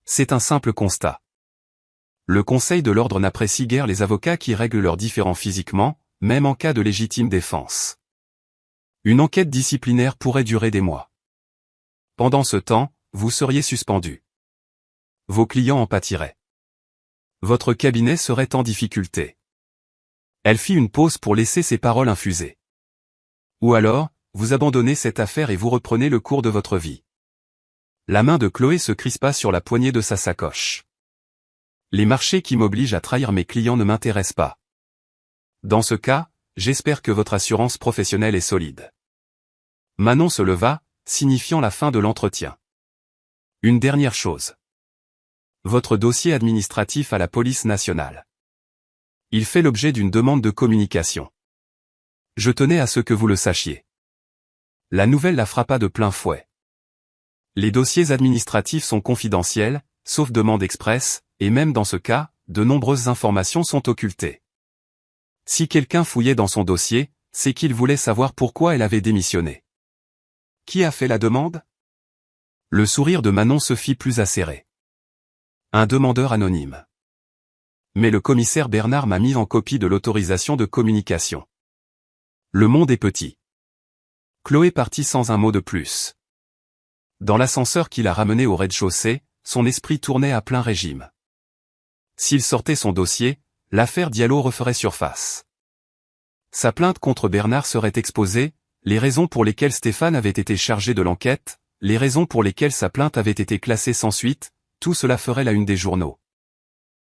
C'est un simple constat. Le Conseil de l'ordre n'apprécie guère les avocats qui règlent leurs différends physiquement, même en cas de légitime défense. Une enquête disciplinaire pourrait durer des mois. Pendant ce temps, vous seriez suspendu. Vos clients en pâtiraient. Votre cabinet serait en difficulté. Elle fit une pause pour laisser ses paroles infuser. Ou alors, vous abandonnez cette affaire et vous reprenez le cours de votre vie. La main de Chloé se crispa sur la poignée de sa sacoche. Les marchés qui m'obligent à trahir mes clients ne m'intéressent pas. Dans ce cas, j'espère que votre assurance professionnelle est solide. Manon se leva, signifiant la fin de l'entretien. Une dernière chose. Votre dossier administratif à la police nationale. Il fait l'objet d'une demande de communication. Je tenais à ce que vous le sachiez. La nouvelle la frappa de plein fouet. Les dossiers administratifs sont confidentiels, sauf demande express, et même dans ce cas, de nombreuses informations sont occultées. Si quelqu'un fouillait dans son dossier, c'est qu'il voulait savoir pourquoi elle avait démissionné. Qui a fait la demande ? Le sourire de Manon se fit plus acéré. Un demandeur anonyme. Mais le commissaire Bernard m'a mis en copie de l'autorisation de communication. Le monde est petit. Chloé partit sans un mot de plus. Dans l'ascenseur qui l'a ramené au rez-de-chaussée, son esprit tournait à plein régime. S'il sortait son dossier, l'affaire Diallo referait surface. Sa plainte contre Bernard serait exposée, les raisons pour lesquelles Stéphane avait été chargé de l'enquête, les raisons pour lesquelles sa plainte avait été classée sans suite, tout cela ferait la une des journaux.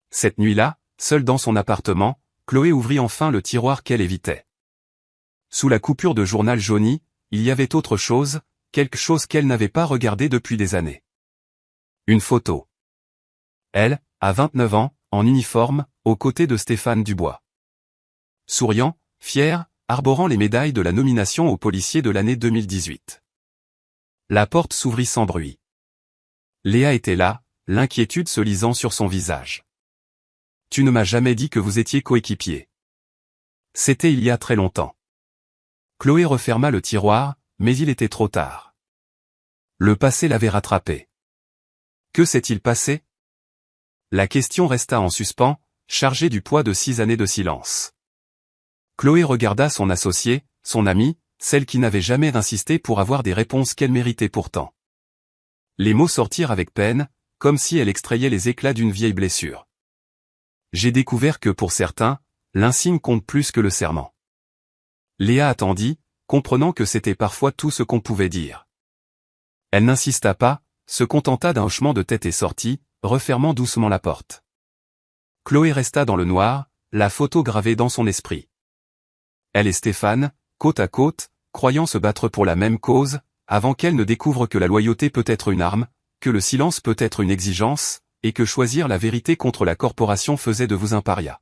Cette nuit-là, seule dans son appartement, Chloé ouvrit enfin le tiroir qu'elle évitait. Sous la coupure de journal jauni, il y avait autre chose, quelque chose qu'elle n'avait pas regardé depuis des années. Une photo. Elle, à 29 ans, en uniforme, aux côtés de Stéphane Dubois. Souriant, fier, arborant les médailles de la nomination au policier de l'année 2018. La porte s'ouvrit sans bruit. Léa était là, l'inquiétude se lisant sur son visage. « Tu ne m'as jamais dit que vous étiez coéquipiers. » C'était il y a très longtemps. Chloé referma le tiroir, mais il était trop tard. Le passé l'avait rattrapé. Que s'est-il passé? La question resta en suspens, chargée du poids de 6 années de silence. Chloé regarda son associée, son amie, celle qui n'avait jamais insisté pour avoir des réponses qu'elle méritait pourtant. Les mots sortirent avec peine, comme si elle extrayait les éclats d'une vieille blessure. J'ai découvert que pour certains, l'insigne compte plus que le serment. Léa attendit, comprenant que c'était parfois tout ce qu'on pouvait dire. Elle n'insista pas, se contenta d'un hochement de tête et sortit, refermant doucement la porte. Chloé resta dans le noir, la photo gravée dans son esprit. Elle et Stéphane, côte à côte, croyant se battre pour la même cause, avant qu'elle ne découvre que la loyauté peut être une arme, que le silence peut être une exigence, et que choisir la vérité contre la corporation faisait de vous un paria.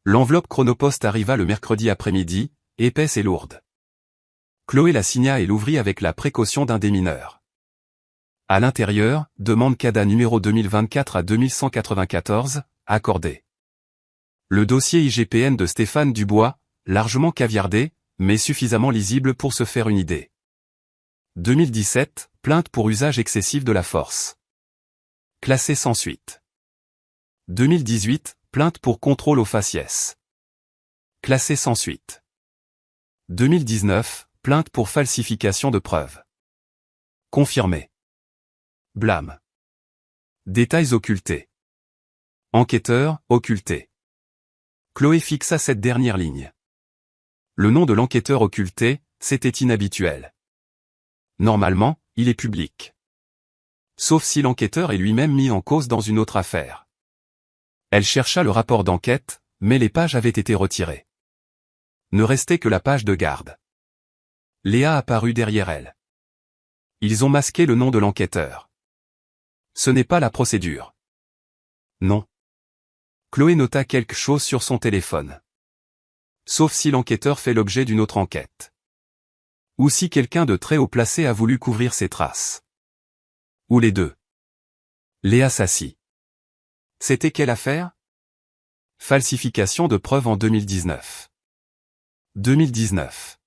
L'enveloppe Chronopost arriva le mercredi après-midi, épaisse et lourde. Chloé la signa et l'ouvrit avec la précaution d'un démineur. À l'intérieur, demande CADA numéro 2024 à 2194, accordé. Le dossier IGPN de Stéphane Dubois, largement caviardé, mais suffisamment lisible pour se faire une idée. 2017, plainte pour usage excessif de la force. Classé sans suite. 2018, plainte pour contrôle au faciès. Classé sans suite. 2019, plainte pour falsification de preuves. Confirmé. Blâme. Détails occultés. Enquêteur, occulté. Chloé fixa cette dernière ligne. Le nom de l'enquêteur occulté, c'était inhabituel. Normalement, il est public. Sauf si l'enquêteur est lui-même mis en cause dans une autre affaire. Elle chercha le rapport d'enquête, mais les pages avaient été retirées. Ne restait que la page de garde. Léa apparut derrière elle. Ils ont masqué le nom de l'enquêteur. Ce n'est pas la procédure. Non. Chloé nota quelque chose sur son téléphone. Sauf si l'enquêteur fait l'objet d'une autre enquête. Ou si quelqu'un de très haut placé a voulu couvrir ses traces. Ou les deux. Léa s'assit. C'était quelle affaire? Falsification de preuves en 2019. 2019.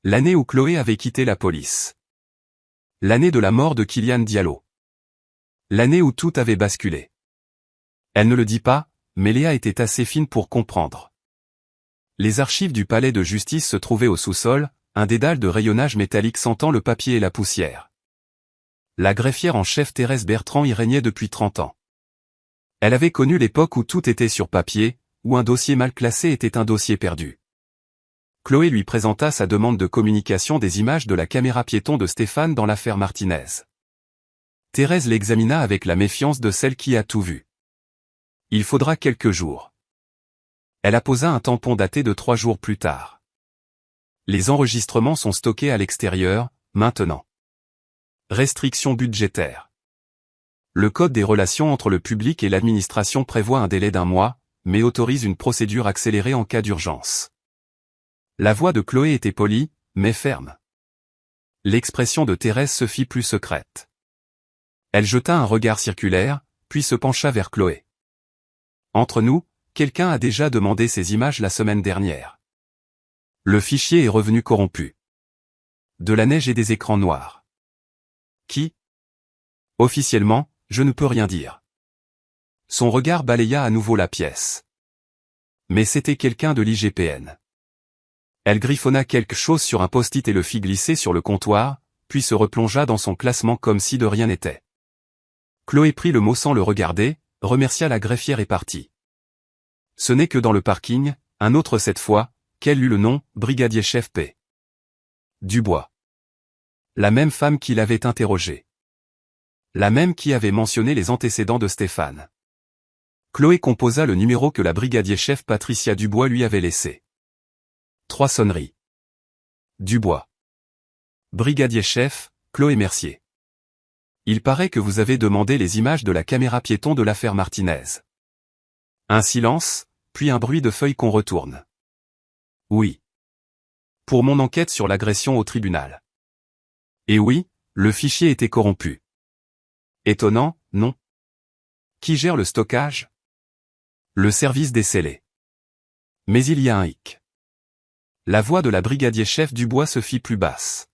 L'année où Chloé avait quitté la police. L'année de la mort de Kylian Diallo. L'année où tout avait basculé. Elle ne le dit pas, mais Léa était assez fine pour comprendre. Les archives du palais de justice se trouvaient au sous-sol, un dédale de rayonnage métallique sentant le papier et la poussière. La greffière en chef Thérèse Bertrand y régnait depuis 30 ans. Elle avait connu l'époque où tout était sur papier, où un dossier mal classé était un dossier perdu. Chloé lui présenta sa demande de communication des images de la caméra piéton de Stéphane dans l'affaire Martinez. Thérèse l'examina avec la méfiance de celle qui a tout vu. Il faudra quelques jours. Elle apposa un tampon daté de 3 jours plus tard. Les enregistrements sont stockés à l'extérieur, maintenant. Restrictions budgétaires. Le Code des relations entre le public et l'administration prévoit un délai d'1 mois, mais autorise une procédure accélérée en cas d'urgence. La voix de Chloé était polie, mais ferme. L'expression de Thérèse se fit plus secrète. Elle jeta un regard circulaire, puis se pencha vers Chloé. Entre nous, quelqu'un a déjà demandé ces images la semaine dernière. Le fichier est revenu corrompu. De la neige et des écrans noirs. Qui? Officiellement, je ne peux rien dire. Son regard balaya à nouveau la pièce. Mais c'était quelqu'un de l'IGPN. Elle griffonna quelque chose sur un post-it et le fit glisser sur le comptoir, puis se replongea dans son classement comme si de rien n'était. Chloé prit le mot sans le regarder, remercia la greffière et partit. Ce n'est que dans le parking, un autre cette fois, qu'elle lut le nom, brigadier chef P. Dubois. La même femme qui l'avait interrogé. La même qui avait mentionné les antécédents de Stéphane. Chloé composa le numéro que la brigadier-chef Patricia Dubois lui avait laissé. 3 sonneries. Dubois. Brigadier-chef, Chloé Mercier. Il paraît que vous avez demandé les images de la caméra piéton de l'affaire Martinez. Un silence, puis un bruit de feuilles qu'on retourne. Oui. Pour mon enquête sur l'agression au tribunal. Et oui, le fichier était corrompu. Étonnant, non? Qui gère le stockage? Le service des scellés. Mais il y a un hic. La voix de la brigadier-chef Dubois se fit plus basse.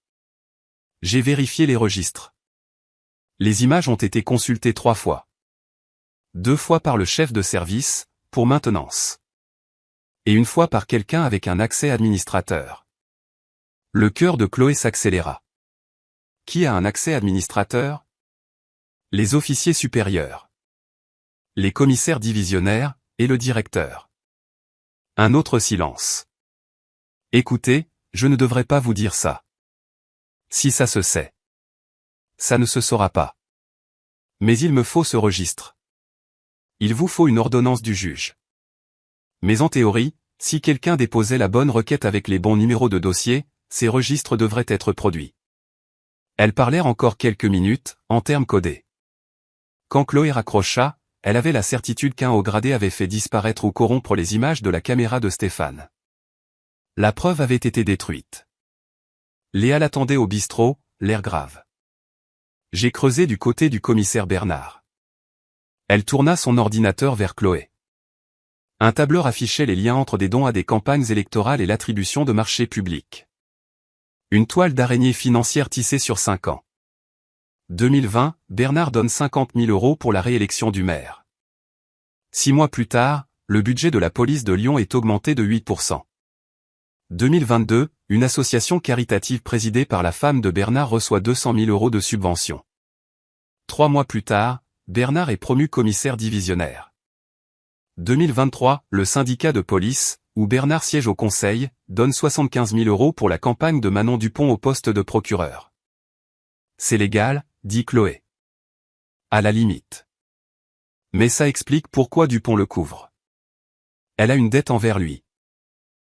J'ai vérifié les registres. Les images ont été consultées 3 fois. 2 fois par le chef de service, pour maintenance. Et 1 fois par quelqu'un avec un accès administrateur. Le cœur de Chloé s'accéléra. Qui a un accès administrateur? Les officiers supérieurs. Les commissaires divisionnaires, et le directeur. Un autre silence. Écoutez, je ne devrais pas vous dire ça. Si ça se sait. Ça ne se saura pas. Mais il me faut ce registre. Il vous faut une ordonnance du juge. Mais en théorie, si quelqu'un déposait la bonne requête avec les bons numéros de dossier, ces registres devraient être produits. Elles parlèrent encore quelques minutes, en termes codés. Quand Chloé raccrocha, elle avait la certitude qu'un haut gradé avait fait disparaître ou corrompre les images de la caméra de Stéphane. La preuve avait été détruite. Léa l'attendait au bistrot, l'air grave. J'ai creusé du côté du commissaire Bernard. Elle tourna son ordinateur vers Chloé. Un tableur affichait les liens entre des dons à des campagnes électorales et l'attribution de marchés publics. Une toile d'araignée financière tissée sur 5 ans. 2020, Bernard donne 50 000 € pour la réélection du maire. 6 mois plus tard, le budget de la police de Lyon est augmenté de 8%. 2022, une association caritative présidée par la femme de Bernard reçoit 200 000 € de subvention. 3 mois plus tard, Bernard est promu commissaire divisionnaire. 2023, le syndicat de police, où Bernard siège au conseil, donne 75 000 € pour la campagne de Manon Dupont au poste de procureur. C'est légal, dit Chloé. À la limite. Mais ça explique pourquoi Dupont le couvre. Elle a une dette envers lui.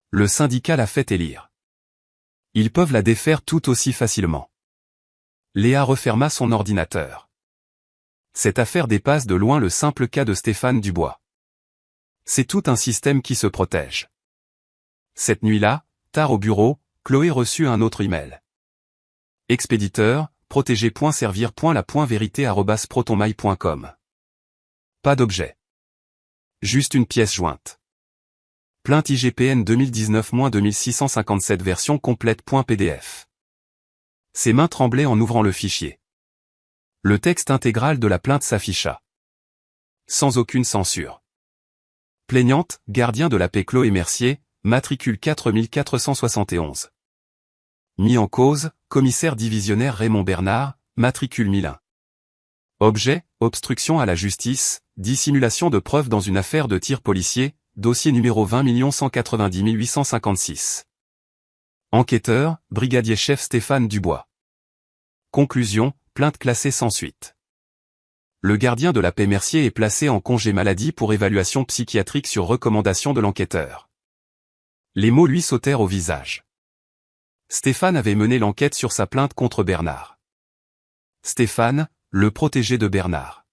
Le syndicat l'a fait élire. Ils peuvent la défaire tout aussi facilement. Léa referma son ordinateur. Cette affaire dépasse de loin le simple cas de Stéphane Dubois. C'est tout un système qui se protège. Cette nuit-là, tard au bureau, Chloé reçut un autre email. Expéditeur, protégé.servir.la.vérité@protonmail.com. Pas d'objet. Juste une pièce jointe. Plainte IGPN 2019-2657 version complète.pdf. Ses mains tremblaient en ouvrant le fichier. Le texte intégral de la plainte s'afficha. Sans aucune censure. Plaignante, gardien de la paix Chloé Mercier, matricule 4471. Mis en cause, commissaire divisionnaire Raymond Bernard, matricule 1001. Objet, obstruction à la justice, dissimulation de preuves dans une affaire de tir policier, dossier numéro 20 190 856. Enquêteur, brigadier-chef Stéphane Dubois. Conclusion, plainte classée sans suite. Le gardien de la paix Mercier est placé en congé maladie pour évaluation psychiatrique sur recommandation de l'enquêteur. Les mots lui sautèrent au visage. Stéphane avait mené l'enquête sur sa plainte contre Bernard. Stéphane, le protégé de Bernard.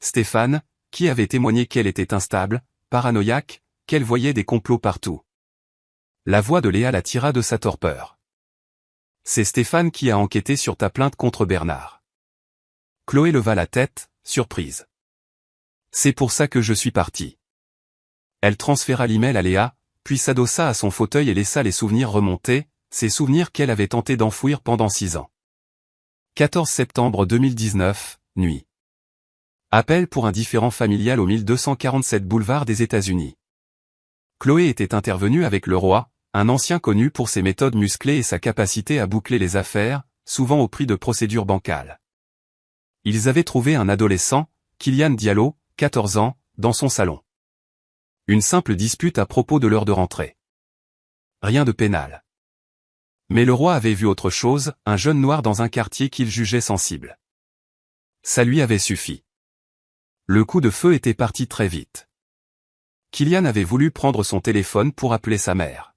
Stéphane, qui avait témoigné qu'elle était instable, paranoïaque, qu'elle voyait des complots partout. La voix de Léa la tira de sa torpeur. C'est Stéphane qui a enquêté sur ta plainte contre Bernard. Chloé leva la tête, surprise. C'est pour ça que je suis partie. Elle transféra l'email à Léa, puis s'adossa à son fauteuil et laissa les souvenirs remonter, ces souvenirs qu'elle avait tenté d'enfouir pendant 6 ans. 14 septembre 2019, nuit. Appel pour un différend familial au 1247 boulevard des États-Unis. Chloé était intervenue avec le roi, un ancien connu pour ses méthodes musclées et sa capacité à boucler les affaires, souvent au prix de procédures bancales. Ils avaient trouvé un adolescent, Kylian Diallo, 14 ans, dans son salon. Une simple dispute à propos de l'heure de rentrée. Rien de pénal. Mais le roi avait vu autre chose, un jeune noir dans un quartier qu'il jugeait sensible. Ça lui avait suffi. Le coup de feu était parti très vite. Kilian avait voulu prendre son téléphone pour appeler sa mère.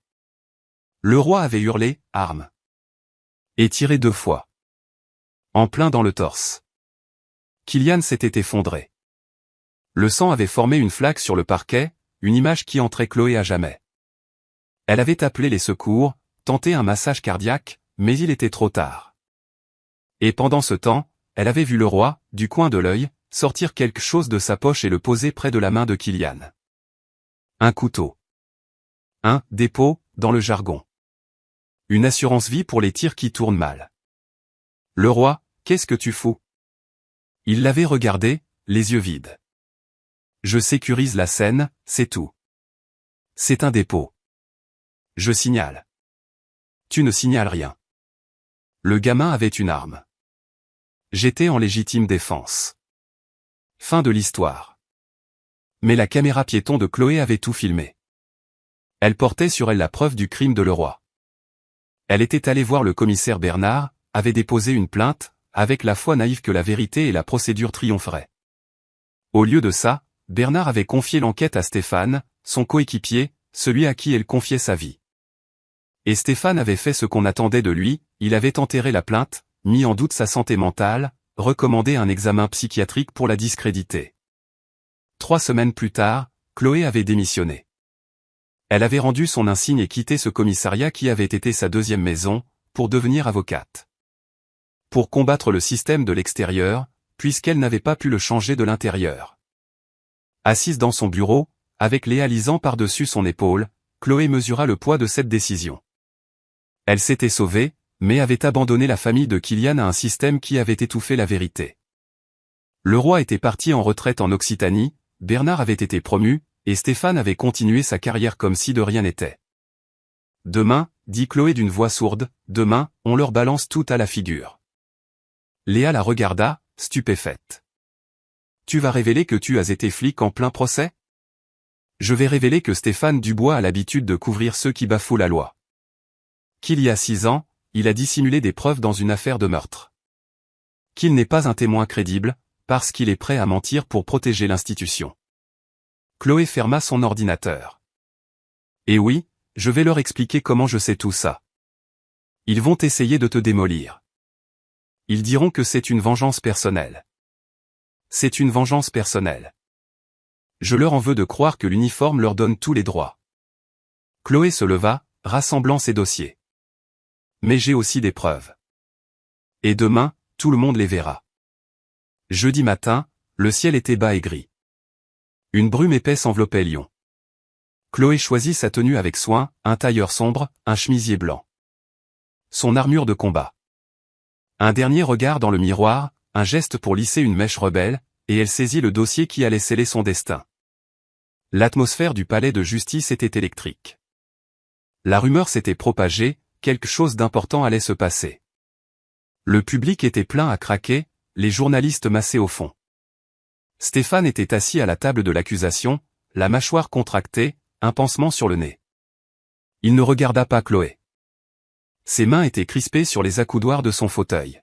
Le roi avait hurlé « Arme !» et tiré 2 fois. En plein dans le torse. Kilian s'était effondré. Le sang avait formé une flaque sur le parquet, une image qui entrait Chloé à jamais. Elle avait appelé les secours, tenté un massage cardiaque, mais il était trop tard. Et pendant ce temps, elle avait vu le roi, du coin de l'œil, sortir quelque chose de sa poche et le poser près de la main de Kilian. Un couteau. Un « dépôt » dans le jargon. Une assurance vie pour les tirs qui tournent mal. Le roi, qu'est-ce que tu fous? Il l'avait regardé, les yeux vides. Je sécurise la scène, c'est tout. C'est un dépôt. Je signale. Tu ne signales rien. Le gamin avait une arme. J'étais en légitime défense. Fin de l'histoire. Mais la caméra piéton de Chloé avait tout filmé. Elle portait sur elle la preuve du crime de Leroy. Elle était allée voir le commissaire Bernard, avait déposé une plainte, avec la foi naïve que la vérité et la procédure triompheraient. Au lieu de ça, Bernard avait confié l'enquête à Stéphane, son coéquipier, celui à qui elle confiait sa vie. Et Stéphane avait fait ce qu'on attendait de lui, il avait enterré la plainte, mis en doute sa santé mentale, recommandé un examen psychiatrique pour la discréditer. 3 semaines plus tard, Chloé avait démissionné. Elle avait rendu son insigne et quitté ce commissariat qui avait été sa 2e maison, pour devenir avocate. Pour combattre le système de l'extérieur, puisqu'elle n'avait pas pu le changer de l'intérieur. Assise dans son bureau, avec Léa lisant par-dessus son épaule, Chloé mesura le poids de cette décision. Elle s'était sauvée, mais avait abandonné la famille de Kilian à un système qui avait étouffé la vérité. Le roi était parti en retraite en Occitanie, Bernard avait été promu, et Stéphane avait continué sa carrière comme si de rien n'était. Demain, dit Chloé d'une voix sourde, demain, on leur balance tout à la figure. Léa la regarda, stupéfaite. Tu vas révéler que tu as été flic en plein procès? Je vais révéler que Stéphane Dubois a l'habitude de couvrir ceux qui bafouent la loi. Qu'il y a 6 ans, il a dissimulé des preuves dans une affaire de meurtre. Qu'il n'est pas un témoin crédible, parce qu'il est prêt à mentir pour protéger l'institution. Chloé ferma son ordinateur. Et oui, je vais leur expliquer comment je sais tout ça. Ils vont essayer de te démolir. Ils diront que c'est une vengeance personnelle. C'est une vengeance personnelle. Je leur en veux de croire que l'uniforme leur donne tous les droits. Chloé se leva, rassemblant ses dossiers. Mais j'ai aussi des preuves. Et demain, tout le monde les verra. Jeudi matin, le ciel était bas et gris. Une brume épaisse enveloppait Lyon. Chloé choisit sa tenue avec soin, un tailleur sombre, un chemisier blanc. Son armure de combat. Un dernier regard dans le miroir, un geste pour lisser une mèche rebelle, et elle saisit le dossier qui allait sceller son destin. L'atmosphère du palais de justice était électrique. La rumeur s'était propagée, quelque chose d'important allait se passer. Le public était plein à craquer, les journalistes massés au fond. Stéphane était assis à la table de l'accusation, la mâchoire contractée, un pansement sur le nez. Il ne regarda pas Chloé. Ses mains étaient crispées sur les accoudoirs de son fauteuil.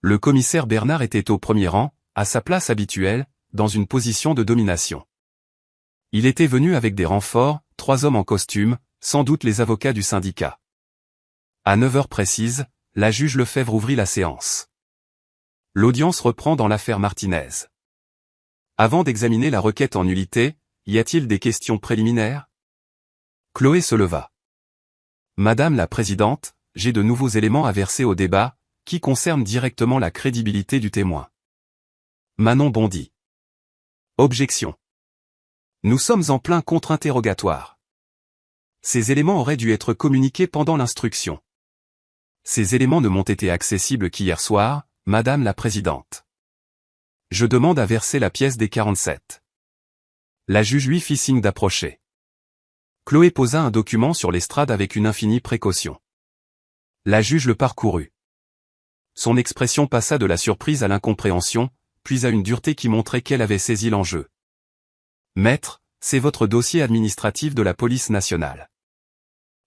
Le commissaire Bernard était au premier rang, à sa place habituelle, dans une position de domination. Il était venu avec des renforts, 3 hommes en costume, sans doute les avocats du syndicat. À 9 heures précises, la juge Lefebvre ouvrit la séance. L'audience reprend dans l'affaire Martinez. Avant d'examiner la requête en nullité, y a-t-il des questions préliminaires? Chloé se leva. Madame la Présidente, j'ai de nouveaux éléments à verser au débat, qui concernent directement la crédibilité du témoin. Manon bondit. Objection. Nous sommes en plein contre-interrogatoire. Ces éléments auraient dû être communiqués pendant l'instruction. Ces éléments ne m'ont été accessibles qu'hier soir, Madame la Présidente. Je demande à verser la pièce des 47. La juge lui fit signe d'approcher. Chloé posa un document sur l'estrade avec une infinie précaution. La juge le parcourut. Son expression passa de la surprise à l'incompréhension, puis à une dureté qui montrait qu'elle avait saisi l'enjeu. Maître, c'est votre dossier administratif de la police nationale.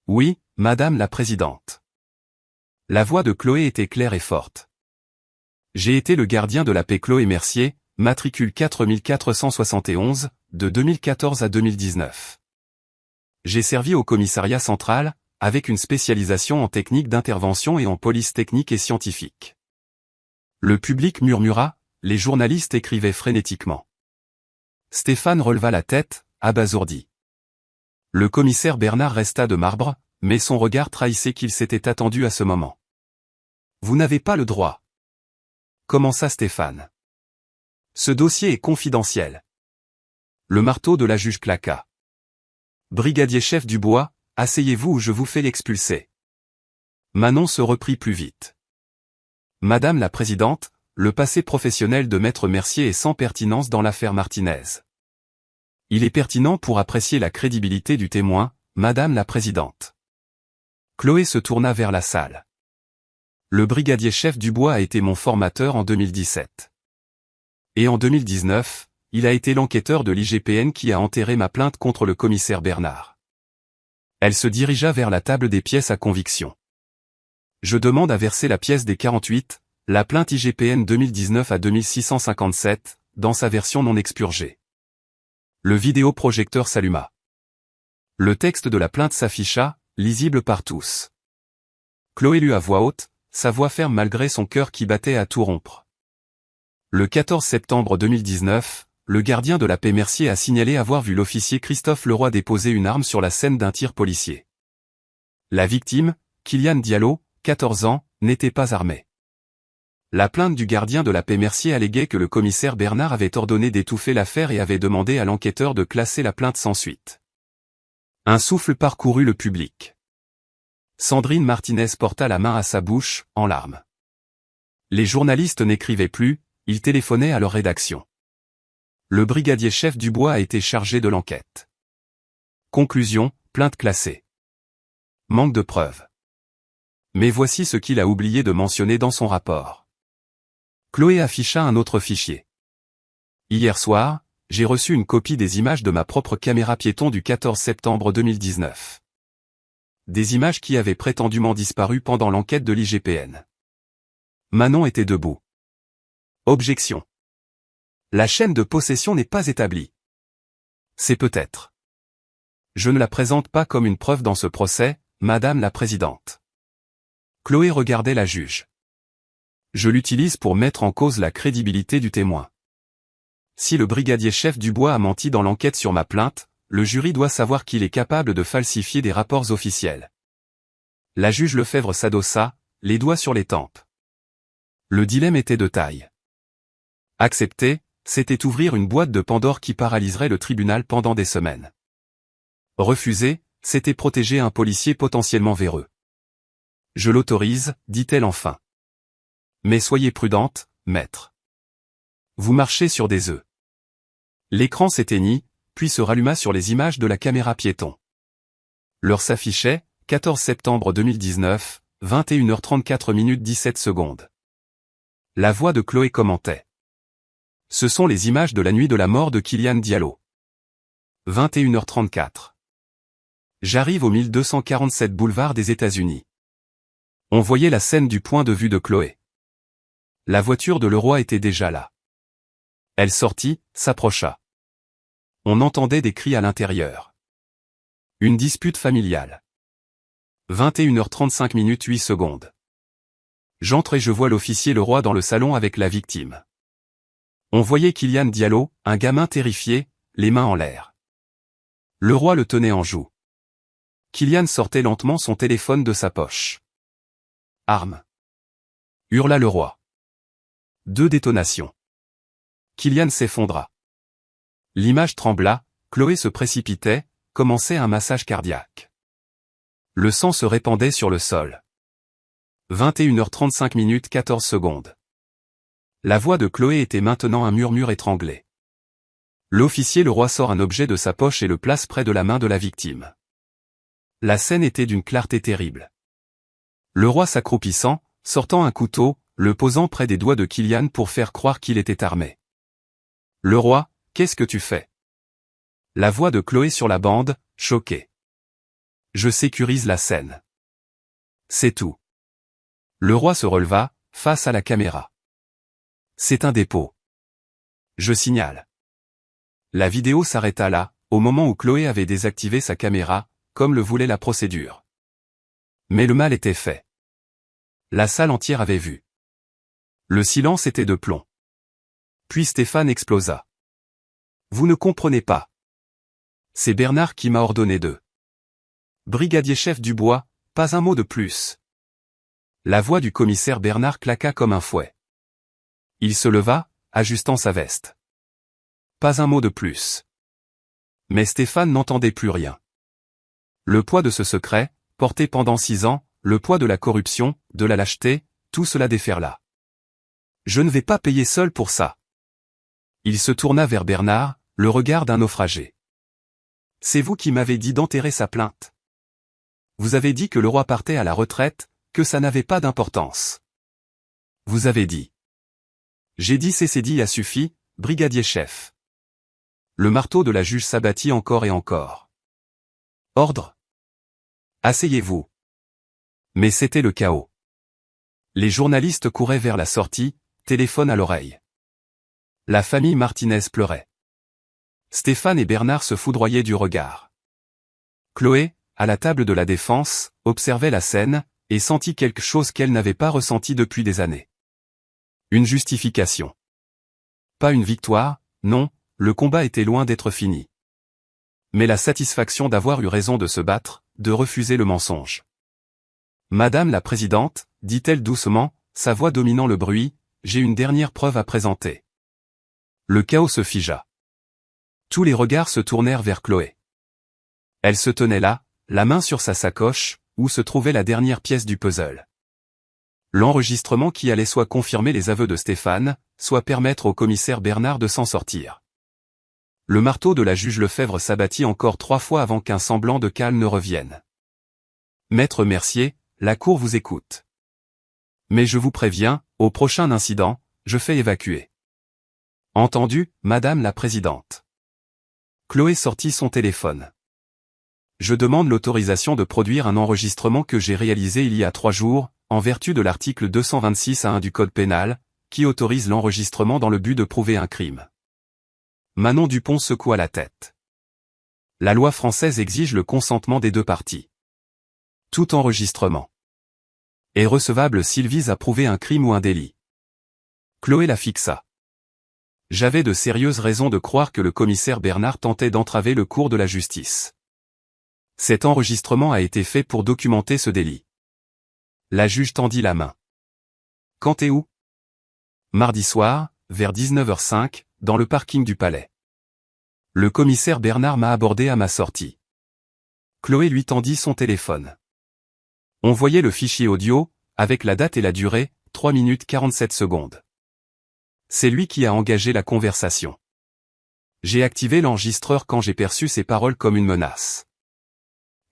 Oui, Madame la Présidente. La voix de Chloé était claire et forte. J'ai été le gardien de la paix Chloé Mercier, matricule 4471, de 2014 à 2019. J'ai servi au commissariat central, avec une spécialisation en technique d'intervention et en police technique et scientifique. Le public murmura, les journalistes écrivaient frénétiquement. Stéphane releva la tête, abasourdi. Le commissaire Bernard resta de marbre, mais son regard trahissait qu'il s'était attendu à ce moment. Vous n'avez pas le droit. Commença Stéphane. Ce dossier est confidentiel. Le marteau de la juge claqua. Brigadier-chef Dubois, asseyez-vous ou je vous fais l'expulser. Manon se reprit plus vite. Madame la présidente, le passé professionnel de maître Mercier est sans pertinence dans l'affaire Martinez. Il est pertinent pour apprécier la crédibilité du témoin, Madame la présidente. Chloé se tourna vers la salle. Le brigadier-chef Dubois a été mon formateur en 2017. Et en 2019, il a été l'enquêteur de l'IGPN qui a enterré ma plainte contre le commissaire Bernard. Elle se dirigea vers la table des pièces à conviction. Je demande à verser la pièce des 48, la plainte IGPN 2019 à 2657, dans sa version non expurgée. Le vidéoprojecteur s'alluma. Le texte de la plainte s'afficha, lisible par tous. Chloé lut à voix haute, sa voix ferme malgré son cœur qui battait à tout rompre. Le 14 septembre 2019, le gardien de la paix Mercier a signalé avoir vu l'officier Christophe Leroy déposer une arme sur la scène d'un tir policier. La victime, Kylian Diallo, 14 ans, n'était pas armé. La plainte du gardien de la paix Mercier alléguait que le commissaire Bernard avait ordonné d'étouffer l'affaire et avait demandé à l'enquêteur de classer la plainte sans suite. Un souffle parcourut le public. Sandrine Martinez porta la main à sa bouche, en larmes. Les journalistes n'écrivaient plus, ils téléphonaient à leur rédaction. Le brigadier-chef Dubois a été chargé de l'enquête. Conclusion, plainte classée. Manque de preuves. Mais voici ce qu'il a oublié de mentionner dans son rapport. Chloé afficha un autre fichier. Hier soir, j'ai reçu une copie des images de ma propre caméra piéton du 14 septembre 2019. Des images qui avaient prétendument disparu pendant l'enquête de l'IGPN. Manon était debout. Objection. La chaîne de possession n'est pas établie. C'est peut-être. Je ne la présente pas comme une preuve dans ce procès, Madame la présidente. Chloé regardait la juge. Je l'utilise pour mettre en cause la crédibilité du témoin. Si le brigadier-chef Dubois a menti dans l'enquête sur ma plainte, le jury doit savoir qu'il est capable de falsifier des rapports officiels. La juge Lefebvre s'adossa, les doigts sur les tempes. Le dilemme était de taille. Accepter, c'était ouvrir une boîte de Pandore qui paralyserait le tribunal pendant des semaines. Refuser, c'était protéger un policier potentiellement véreux. Je l'autorise, dit-elle enfin. Mais soyez prudente, maître. Vous marchez sur des œufs. L'écran s'éteignit, puis se ralluma sur les images de la caméra piéton. L'heure s'affichait, 14 septembre 2019, 21h34 17 secondes. La voix de Chloé commentait. Ce sont les images de la nuit de la mort de Kylian Diallo. 21h34. J'arrive au 1247 boulevard des États-Unis. On voyait la scène du point de vue de Chloé. La voiture de Leroy était déjà là. Elle sortit, s'approcha. On entendait des cris à l'intérieur. Une dispute familiale. 21h35 8 secondes. J'entre et je vois l'officier Leroy dans le salon avec la victime. On voyait Kylian Diallo, un gamin terrifié, les mains en l'air. Leroy le tenait en joue. Kylian sortait lentement son téléphone de sa poche. Arme. Hurla Leroy. 2 détonations. Kylian s'effondra. L'image trembla, Chloé se précipitait, commençait un massage cardiaque. Le sang se répandait sur le sol. 21h35 14 secondes. La voix de Chloé était maintenant un murmure étranglé. L'officier Leroy sort un objet de sa poche et le place près de la main de la victime. La scène était d'une clarté terrible. Leroy s'accroupissant, sortant un couteau, le posant près des doigts de Kylian pour faire croire qu'il était armé. Leroy, qu'est-ce que tu fais? La voix de Chloé sur la bande, choquée. Je sécurise la scène. C'est tout. Le roi se releva, face à la caméra. C'est un dépôt. Je signale. La vidéo s'arrêta là, au moment où Chloé avait désactivé sa caméra, comme le voulait la procédure. Mais le mal était fait. La salle entière avait vu. Le silence était de plomb. Puis Stéphane explosa. Vous ne comprenez pas. C'est Bernard qui m'a ordonné de. Brigadier-chef Dubois, pas un mot de plus. La voix du commissaire Bernard claqua comme un fouet. Il se leva, ajustant sa veste. Pas un mot de plus. Mais Stéphane n'entendait plus rien. Le poids de ce secret, porté pendant 6 ans, le poids de la corruption, de la lâcheté, tout cela déferla. Je ne vais pas payer seul pour ça. Il se tourna vers Bernard, le regard d'un naufragé. C'est vous qui m'avez dit d'enterrer sa plainte. Vous avez dit que le roi partait à la retraite, que ça n'avait pas d'importance. Vous avez dit. J'ai dit c'est dit a suffi, brigadier-chef. Le marteau de la juge s'abattit encore et encore. Ordre. Asseyez-vous. Mais c'était le chaos. Les journalistes couraient vers la sortie, téléphone à l'oreille. La famille Martinez pleurait. Stéphane et Bernard se foudroyaient du regard. Chloé, à la table de la défense, observait la scène, et sentit quelque chose qu'elle n'avait pas ressenti depuis des années. Une justification. Pas une victoire, non, le combat était loin d'être fini. Mais la satisfaction d'avoir eu raison de se battre, de refuser le mensonge. Madame la présidente, dit-elle doucement, sa voix dominant le bruit, j'ai une dernière preuve à présenter. Le chaos se figea. Tous les regards se tournèrent vers Chloé. Elle se tenait là, la main sur sa sacoche, où se trouvait la dernière pièce du puzzle. L'enregistrement qui allait soit confirmer les aveux de Stéphane, soit permettre au commissaire Bernard de s'en sortir. Le marteau de la juge Lefebvre s'abattit encore 3 fois avant qu'un semblant de calme ne revienne. Maître Mercier, la cour vous écoute. Mais je vous préviens, au prochain incident, je fais évacuer. Entendu, madame la présidente. Chloé sortit son téléphone. Je demande l'autorisation de produire un enregistrement que j'ai réalisé il y a 3 jours, en vertu de l'article 226-1 du Code pénal, qui autorise l'enregistrement dans le but de prouver un crime. Manon Dupont secoua la tête. La loi française exige le consentement des 2 parties. Tout enregistrement est recevable s'il vise à prouver un crime ou un délit. Chloé la fixa. J'avais de sérieuses raisons de croire que le commissaire Bernard tentait d'entraver le cours de la justice. Cet enregistrement a été fait pour documenter ce délit. La juge tendit la main. Quand et où? Mardi soir, vers 19h05, dans le parking du palais. Le commissaire Bernard m'a abordé à ma sortie. Chloé lui tendit son téléphone. On voyait le fichier audio, avec la date et la durée, 3 minutes 47 secondes. C'est lui qui a engagé la conversation. J'ai activé l'enregistreur quand j'ai perçu ces paroles comme une menace.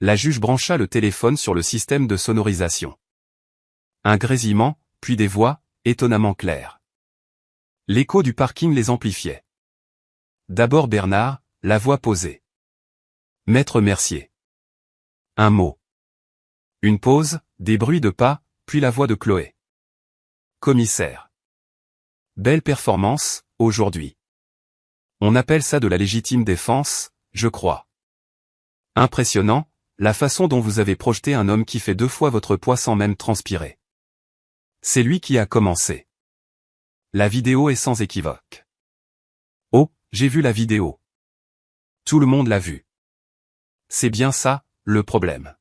La juge brancha le téléphone sur le système de sonorisation. Un grésillement, puis des voix, étonnamment claires. L'écho du parking les amplifiait. D'abord Bernard, la voix posée. Maître Mercier. Un mot. Une pause, des bruits de pas, puis la voix de Chloé. Commissaire. Belle performance, aujourd'hui. On appelle ça de la légitime défense, je crois. Impressionnant, la façon dont vous avez projeté un homme qui fait 2 fois votre poids sans même transpirer. C'est lui qui a commencé. La vidéo est sans équivoque. Oh, j'ai vu la vidéo. Tout le monde l'a vue. C'est bien ça, le problème.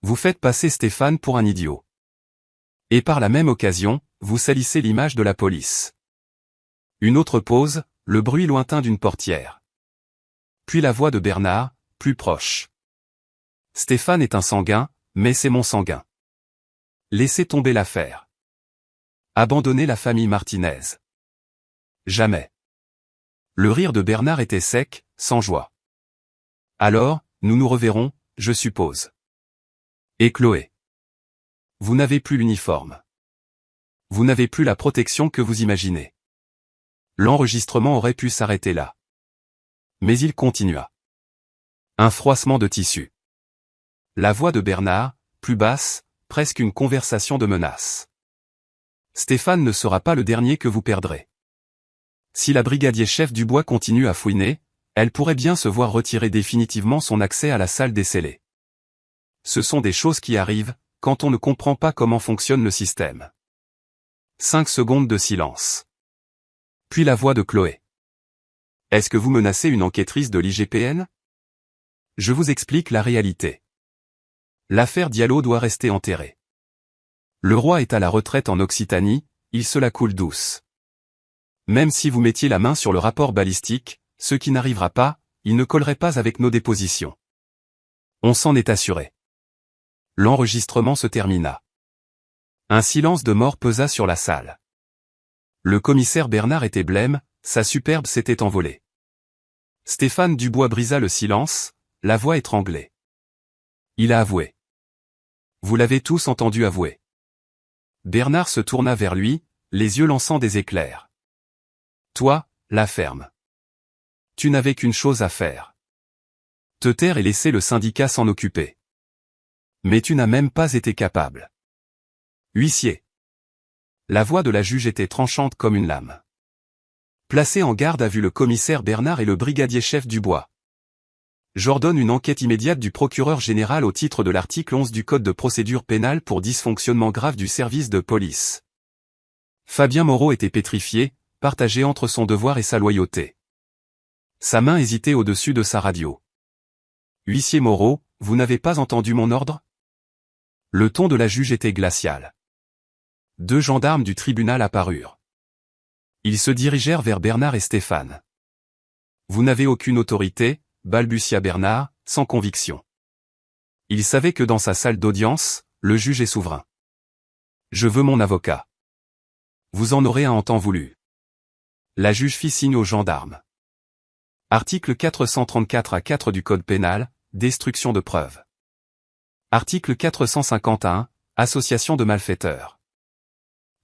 Vous faites passer Stéphane pour un idiot. Et par la même occasion, vous salissez l'image de la police. Une autre pause, le bruit lointain d'une portière. Puis la voix de Bernard, plus proche. Stéphane est un sanguin, mais c'est mon sanguin. Laissez tomber l'affaire. Abandonnez la famille Martinez. Jamais. Le rire de Bernard était sec, sans joie. Alors, nous nous reverrons, je suppose. Et Chloé. Vous n'avez plus l'uniforme. Vous n'avez plus la protection que vous imaginez. L'enregistrement aurait pu s'arrêter là. Mais il continua. Un froissement de tissu. La voix de Bernard, plus basse, presque une conversation de menace. Stéphane ne sera pas le dernier que vous perdrez. Si la brigadier-chef Dubois continue à fouiner, elle pourrait bien se voir retirer définitivement son accès à la salle des scellés. Ce sont des choses qui arrivent, quand on ne comprend pas comment fonctionne le système. 5 secondes de silence. Puis la voix de Chloé. Est-ce que vous menacez une enquêtrice de l'IGPN? Je vous explique la réalité. L'affaire Diallo doit rester enterrée. Le roi est à la retraite en Occitanie, il se la coule douce. Même si vous mettiez la main sur le rapport balistique, ce qui n'arrivera pas, il ne collerait pas avec nos dépositions. On s'en est assuré. L'enregistrement se termina. Un silence de mort pesa sur la salle. Le commissaire Bernard était blême, sa superbe s'était envolée. Stéphane Dubois brisa le silence, la voix étranglée. Il a avoué. Vous l'avez tous entendu avouer. Bernard se tourna vers lui, les yeux lançant des éclairs. Toi, la ferme. Tu n'avais qu'une chose à faire. Te taire et laisser le syndicat s'en occuper. Mais tu n'as même pas été capable. Huissier. La voix de la juge était tranchante comme une lame. Placé en garde à vue le commissaire Bernard et le brigadier-chef Dubois. J'ordonne une enquête immédiate du procureur général au titre de l'article 11 du Code de procédure pénale pour dysfonctionnement grave du service de police. Fabien Moreau était pétrifié, partagé entre son devoir et sa loyauté. Sa main hésitait au-dessus de sa radio. Huissier Moreau, vous n'avez pas entendu mon ordre? Le ton de la juge était glacial. 2 gendarmes du tribunal apparurent. Ils se dirigèrent vers Bernard et Stéphane. Vous n'avez aucune autorité, balbutia Bernard, sans conviction. Il savait que dans sa salle d'audience, le juge est souverain. Je veux mon avocat. Vous en aurez un en temps voulu. La juge fit signe aux gendarmes. Article 434 à 4 du Code pénal, destruction de preuves. Article 451, association de malfaiteurs.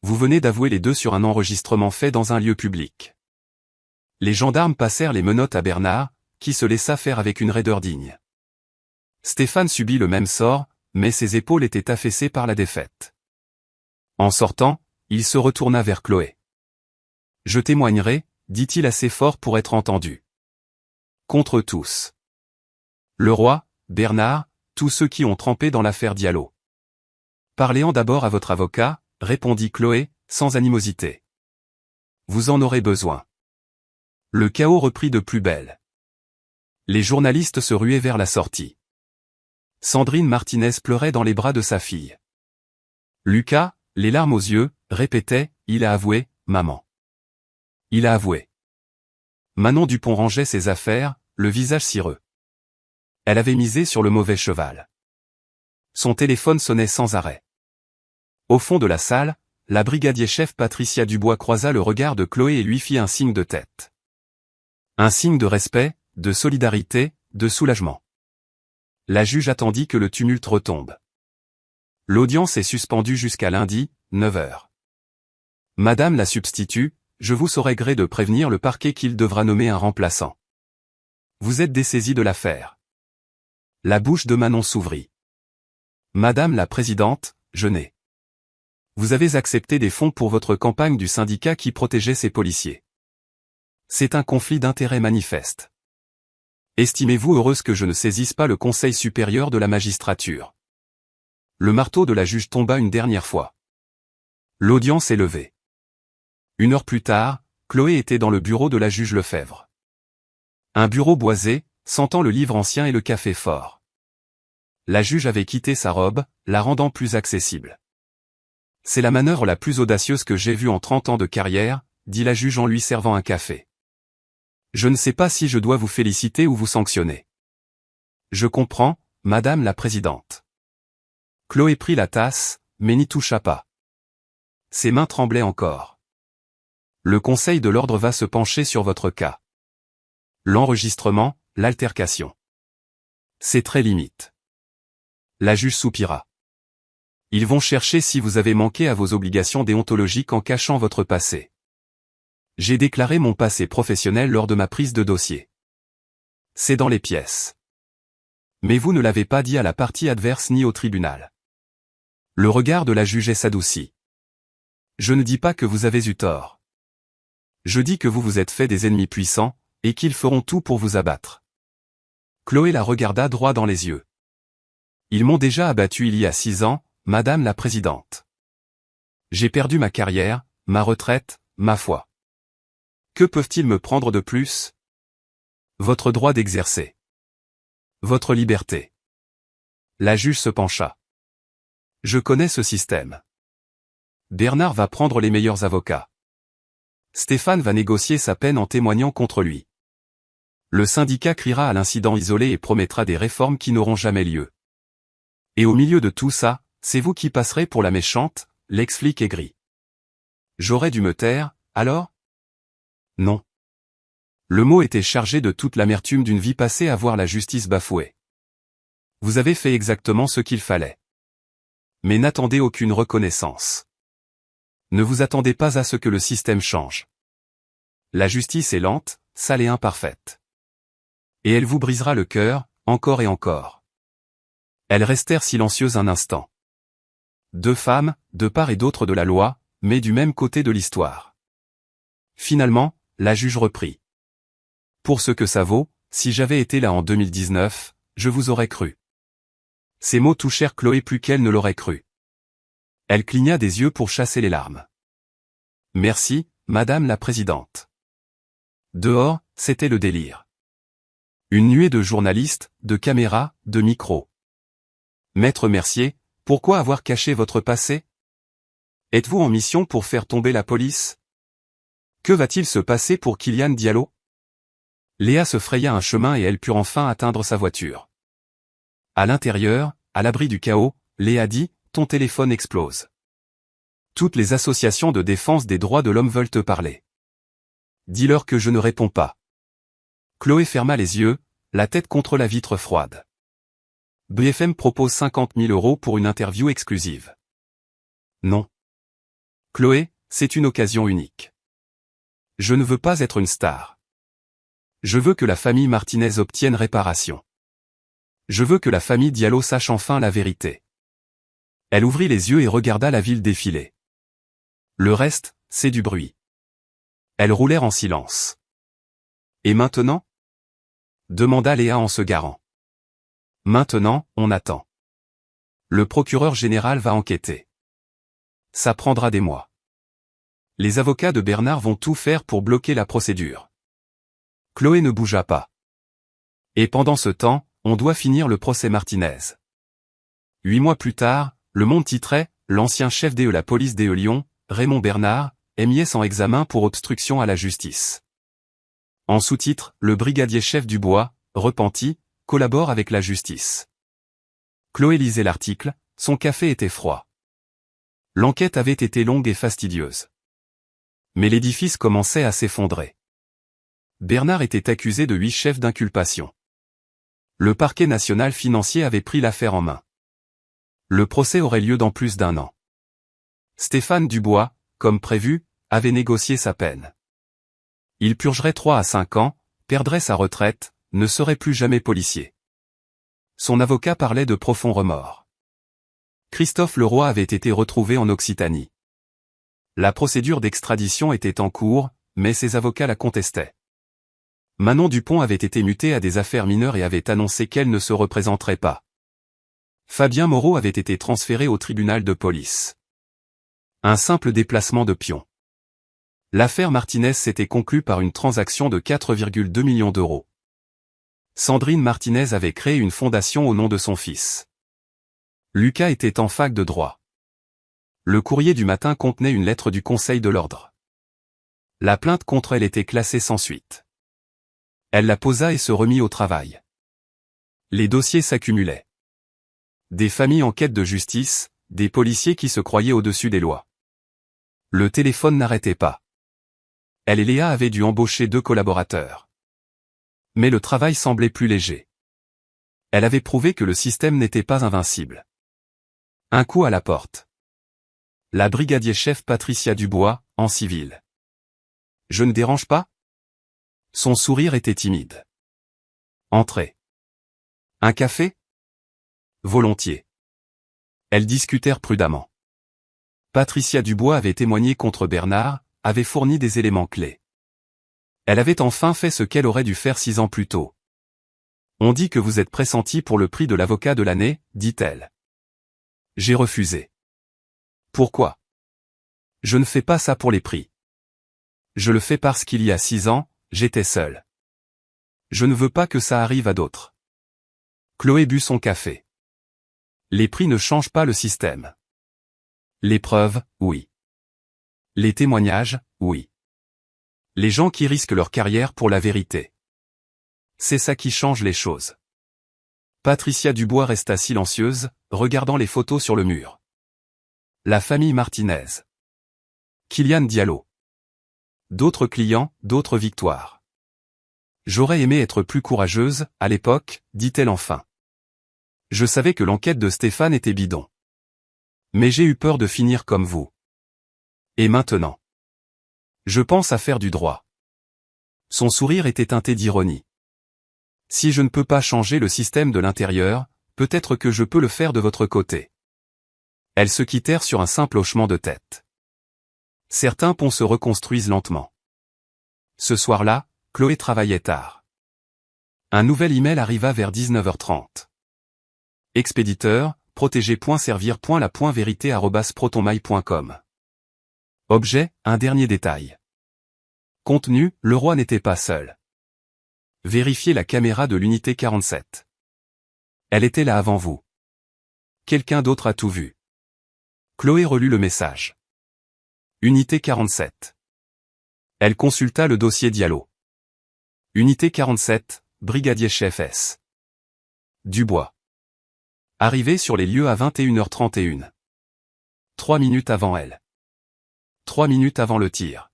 Vous venez d'avouer les deux sur un enregistrement fait dans un lieu public. Les gendarmes passèrent les menottes à Bernard, qui se laissa faire avec une raideur digne. Stéphane subit le même sort, mais ses épaules étaient affaissées par la défaite. En sortant, il se retourna vers Chloé. Je témoignerai, dit-il assez fort pour être entendu. Contre tous. Le roi, Bernard, tous ceux qui ont trempé dans l'affaire Diallo. Parlez-en d'abord à votre avocat, répondit Chloé, sans animosité. Vous en aurez besoin. Le chaos reprit de plus belle. Les journalistes se ruaient vers la sortie. Sandrine Martinez pleurait dans les bras de sa fille. Lucas, les larmes aux yeux, répétait, il a avoué, maman. Il a avoué. Manon Dupont rangeait ses affaires, le visage cireux. Elle avait misé sur le mauvais cheval. Son téléphone sonnait sans arrêt. Au fond de la salle, la brigadier-chef Patricia Dubois croisa le regard de Chloé et lui fit un signe de tête. Un signe de respect, de solidarité, de soulagement. La juge attendit que le tumulte retombe. L'audience est suspendue jusqu'à lundi, 9 h. Madame la substitut, je vous saurai gré de prévenir le parquet qu'il devra nommer un remplaçant. Vous êtes dessaisie de l'affaire. La bouche de Manon s'ouvrit. Madame la présidente, je n'ai. Vous avez accepté des fonds pour votre campagne du syndicat qui protégeait ses policiers. C'est un conflit d'intérêts manifeste. Estimez-vous heureuse que je ne saisisse pas le Conseil supérieur de la magistrature? Le marteau de la juge tomba une dernière fois. L'audience est levée. 1 heure plus tard, Chloé était dans le bureau de la juge Lefebvre. Un bureau boisé, sentant le livre ancien et le café fort. La juge avait quitté sa robe, la rendant plus accessible. C'est la manœuvre la plus audacieuse que j'ai vue en 30 ans de carrière, dit la juge en lui servant un café. Je ne sais pas si je dois vous féliciter ou vous sanctionner. Je comprends, madame la présidente. Chloé prit la tasse, mais n'y toucha pas. Ses mains tremblaient encore. Le Conseil de l'ordre va se pencher sur votre cas. L'enregistrement, l'altercation. C'est très limite. La juge soupira. Ils vont chercher si vous avez manqué à vos obligations déontologiques en cachant votre passé. J'ai déclaré mon passé professionnel lors de ma prise de dossier. C'est dans les pièces. Mais vous ne l'avez pas dit à la partie adverse ni au tribunal. Le regard de la juge s'adoucit. Je ne dis pas que vous avez eu tort. Je dis que vous vous êtes fait des ennemis puissants, et qu'ils feront tout pour vous abattre. Chloé la regarda droit dans les yeux. Ils m'ont déjà abattu il y a 6 ans, Madame la Présidente. J'ai perdu ma carrière, ma retraite, ma foi. Que peuvent-ils me prendre de plus? Votre droit d'exercer. Votre liberté. La juge se pencha. Je connais ce système. Bernard va prendre les meilleurs avocats. Stéphane va négocier sa peine en témoignant contre lui. Le syndicat criera à l'incident isolé et promettra des réformes qui n'auront jamais lieu. Et au milieu de tout ça, c'est vous qui passerez pour la méchante, l'ex-flic aigri. J'aurais dû me taire, alors? Non. Le mot était chargé de toute l'amertume d'une vie passée à voir la justice bafouée. Vous avez fait exactement ce qu'il fallait. Mais n'attendez aucune reconnaissance. Ne vous attendez pas à ce que le système change. La justice est lente, sale et imparfaite. Et elle vous brisera le cœur, encore et encore. Elles restèrent silencieuses un instant. 2 femmes, de part et d'autre de la loi, mais du même côté de l'histoire. Finalement, la juge reprit. Pour ce que ça vaut, si j'avais été là en 2019, je vous aurais cru. Ces mots touchèrent Chloé plus qu'elle ne l'aurait cru. Elle cligna des yeux pour chasser les larmes. Merci, Madame la Présidente. Dehors, c'était le délire. Une nuée de journalistes, de caméras, de micros. Maître Mercier, pourquoi avoir caché votre passé? Êtes-vous en mission pour faire tomber la police? Que va-t-il se passer pour Kylian Diallo? Léa se fraya un chemin et elle put enfin atteindre sa voiture. À l'intérieur, à l'abri du chaos, Léa dit, ton téléphone explose. Toutes les associations de défense des droits de l'homme veulent te parler. Dis-leur que je ne réponds pas. Chloé ferma les yeux, la tête contre la vitre froide. BFM propose 50 000 € pour une interview exclusive. Non. Chloé, c'est une occasion unique. Je ne veux pas être une star. Je veux que la famille Martinez obtienne réparation. Je veux que la famille Diallo sache enfin la vérité. Elle ouvrit les yeux et regarda la ville défiler. Le reste, c'est du bruit. Elles roulèrent en silence. Et maintenant? Demanda Léa en se garant. Maintenant, on attend. Le procureur général va enquêter. Ça prendra des mois. Les avocats de Bernard vont tout faire pour bloquer la procédure. Chloé ne bougea pas. Et pendant ce temps, on doit finir le procès Martinez. 8 mois plus tard, Le Monde titrait « L'ancien chef de la police de Lyon, Raymond Bernard, est mis en examen pour obstruction à la justice. » En sous-titre, le brigadier chef Dubois, repenti, collabore avec la justice. Chloé lisait l'article, son café était froid. L'enquête avait été longue et fastidieuse. Mais l'édifice commençait à s'effondrer. Bernard était accusé de 8 chefs d'inculpation. Le parquet national financier avait pris l'affaire en main. Le procès aurait lieu dans plus d'1 an. Stéphane Dubois, comme prévu, avait négocié sa peine. Il purgerait 3 à 5 ans, perdrait sa retraite, ne serait plus jamais policier. Son avocat parlait de profonds remords. Christophe Leroy avait été retrouvé en Occitanie. La procédure d'extradition était en cours, mais ses avocats la contestaient. Manon Dupont avait été mutée à des affaires mineures et avait annoncé qu'elle ne se représenterait pas. Fabien Moreau avait été transféré au tribunal de police. Un simple déplacement de pion. L'affaire Martinez s'était conclue par une transaction de 4,2 millions d'euros. Sandrine Martinez avait créé une fondation au nom de son fils. Lucas était en fac de droit. Le courrier du matin contenait une lettre du Conseil de l'ordre. La plainte contre elle était classée sans suite. Elle la posa et se remit au travail. Les dossiers s'accumulaient. Des familles en quête de justice, des policiers qui se croyaient au-dessus des lois. Le téléphone n'arrêtait pas. Elle et Léa avaient dû embaucher 2 collaborateurs. Mais le travail semblait plus léger. Elle avait prouvé que le système n'était pas invincible. Un coup à la porte. La brigadier-chef Patricia Dubois, en civil. « Je ne dérange pas ?» Son sourire était timide. « Entrez. Un café ? » Volontiers. Elles discutèrent prudemment. Patricia Dubois avait témoigné contre Bernard, avait fourni des éléments clés. Elle avait enfin fait ce qu'elle aurait dû faire 6 ans plus tôt. On dit que vous êtes pressenti pour le prix de l'avocat de l'année, dit-elle. J'ai refusé. Pourquoi? Je ne fais pas ça pour les prix. Je le fais parce qu'il y a 6 ans, j'étais seul. Je ne veux pas que ça arrive à d'autres. Chloé but son café. Les prix ne changent pas le système. Les preuves, oui. Les témoignages, oui. Les gens qui risquent leur carrière pour la vérité. C'est ça qui change les choses. Patricia Dubois resta silencieuse, regardant les photos sur le mur. La famille Martinez. Kylian Diallo. D'autres clients, d'autres victoires. J'aurais aimé être plus courageuse, à l'époque, dit-elle enfin. Je savais que l'enquête de Stéphane était bidon. Mais j'ai eu peur de finir comme vous. Et maintenant? Je pense à faire du droit. Son sourire était teinté d'ironie. Si je ne peux pas changer le système de l'intérieur, peut-être que je peux le faire de votre côté. Elles se quittèrent sur un simple hochement de tête. Certains ponts se reconstruisent lentement. Ce soir-là, Chloé travaillait tard. Un nouvel email arriva vers 19h30. Expéditeur, protégé.servir.la.vérité@protonmail.com. Objet, un dernier détail. Contenu, le roi n'était pas seul. Vérifiez la caméra de l'unité 47. Elle était là avant vous. Quelqu'un d'autre a tout vu. Chloé relut le message. Unité 47. Elle consulta le dossier Diallo. Unité 47, brigadier chef S. Dubois. Arrivé sur les lieux à 21h31. 3 minutes avant elle. 3 minutes avant le tir.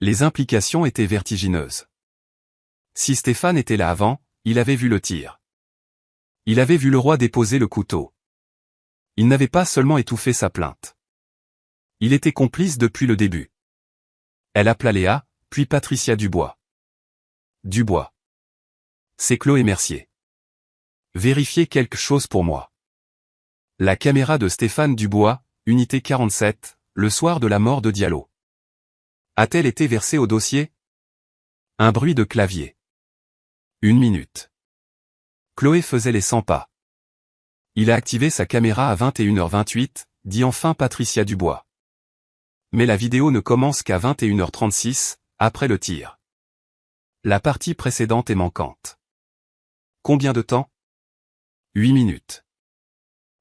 Les implications étaient vertigineuses. Si Stéphane était là avant, il avait vu le tir. Il avait vu le roi déposer le couteau. Il n'avait pas seulement étouffé sa plainte. Il était complice depuis le début. Elle appela Léa, puis Patricia Dubois. Dubois. C'est Chloé Mercier. Vérifiez quelque chose pour moi. La caméra de Stéphane Dubois, unité 47, le soir de la mort de Diallo. A-t-elle été versée au dossier? Un bruit de clavier. 1 minute. Chloé faisait les 100 pas. Il a activé sa caméra à 21h28, dit enfin Patricia Dubois. Mais la vidéo ne commence qu'à 21h36, après le tir. La partie précédente est manquante. Combien de temps? 8 minutes.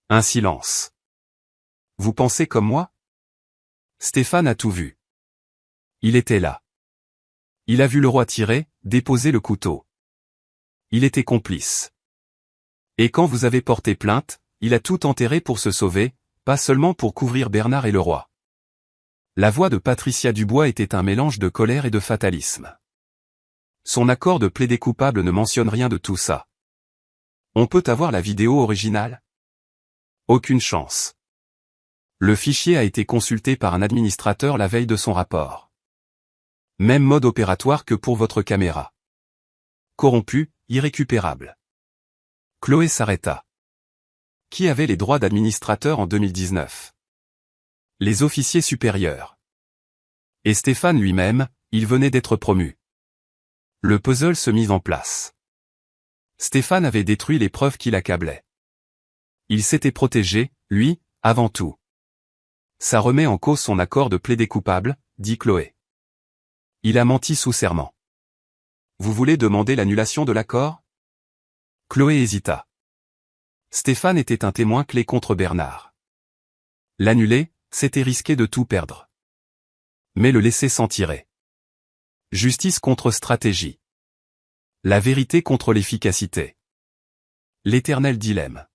Un silence. Vous pensez comme moi? Stéphane a tout vu. Il était là. Il a vu le roi tirer, déposer le couteau. Il était complice. Et quand vous avez porté plainte, il a tout enterré pour se sauver, pas seulement pour couvrir Bernard et le roi. La voix de Patricia Dubois était un mélange de colère et de fatalisme. Son accord de plaider coupable ne mentionne rien de tout ça. On peut avoir la vidéo originale? Aucune chance. Le fichier a été consulté par un administrateur la veille de son rapport. Même mode opératoire que pour votre caméra. Corrompu, irrécupérable. Chloé s'arrêta. Qui avait les droits d'administrateur en 2019? Les officiers supérieurs. Et Stéphane lui-même, il venait d'être promu. Le puzzle se mit en place. Stéphane avait détruit les preuves qui l'accablaient. Il s'était protégé, lui, avant tout. Ça remet en cause son accord de plaider coupable, dit Chloé. Il a menti sous serment. Vous voulez demander l'annulation de l'accord? Chloé hésita. Stéphane était un témoin clé contre Bernard. L'annuler, c'était risquer de tout perdre. Mais le laisser s'en tirer. Justice contre stratégie. La vérité contre l'efficacité. L'éternel dilemme.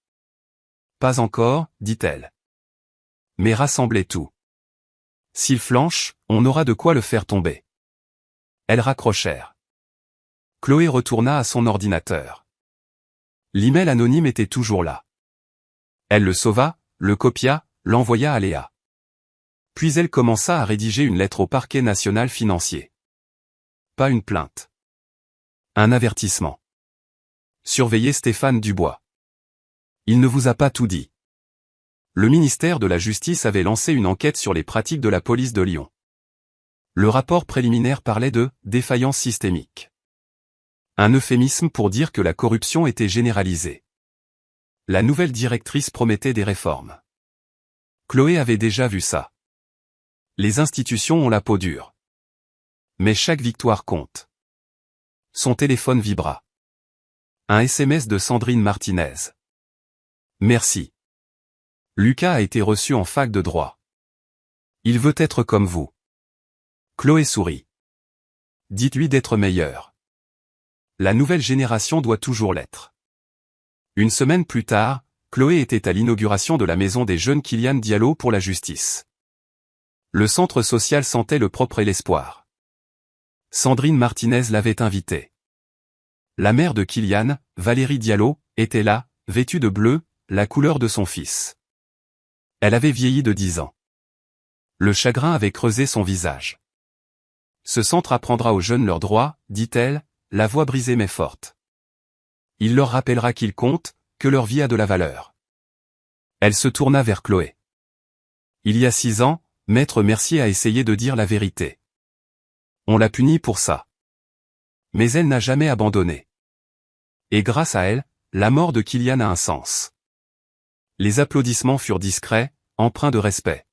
Pas encore, dit-elle. Mais rassemblez tout. S'il flanche, on aura de quoi le faire tomber. Elles raccrochèrent. Chloé retourna à son ordinateur. L'email anonyme était toujours là. Elle le sauva, le copia, l'envoya à Léa. Puis elle commença à rédiger une lettre au parquet national financier. Pas une plainte. Un avertissement. Surveillez Stéphane Dubois. Il ne vous a pas tout dit. Le ministère de la Justice avait lancé une enquête sur les pratiques de la police de Lyon. Le rapport préliminaire parlait de « défaillance systémique ». Un euphémisme pour dire que la corruption était généralisée. La nouvelle directrice promettait des réformes. Chloé avait déjà vu ça. Les institutions ont la peau dure. Mais chaque victoire compte. Son téléphone vibra. Un SMS de Sandrine Martinez. Merci. Lucas a été reçu en fac de droit. Il veut être comme vous. Chloé sourit. Dites-lui d'être meilleur. La nouvelle génération doit toujours l'être. Une semaine plus tard, Chloé était à l'inauguration de la maison des jeunes Kylian Diallo pour la justice. Le centre social sentait le propre et l'espoir. Sandrine Martinez l'avait invitée. La mère de Kylian, Valérie Diallo, était là, vêtue de bleu, la couleur de son fils. Elle avait vieilli de 10 ans. Le chagrin avait creusé son visage. Ce centre apprendra aux jeunes leurs droits, dit-elle, la voix brisée mais forte. Il leur rappellera qu'ils comptent, que leur vie a de la valeur. Elle se tourna vers Chloé. Il y a 6 ans, Maître Mercier a essayé de dire la vérité. On l'a punie pour ça. Mais elle n'a jamais abandonné. Et grâce à elle, la mort de Kylian a un sens. Les applaudissements furent discrets, empreints de respect.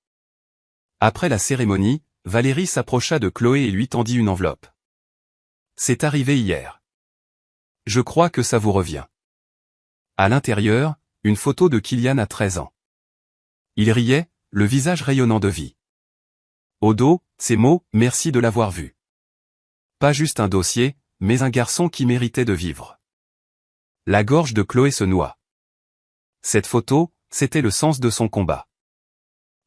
Après la cérémonie, Valérie s'approcha de Chloé et lui tendit une enveloppe. C'est arrivé hier. Je crois que ça vous revient. À l'intérieur, une photo de Kylian à 13 ans. Il riait, le visage rayonnant de vie. Au dos, ces mots, merci de l'avoir vu. Pas juste un dossier, mais un garçon qui méritait de vivre. La gorge de Chloé se noua. Cette photo, c'était le sens de son combat.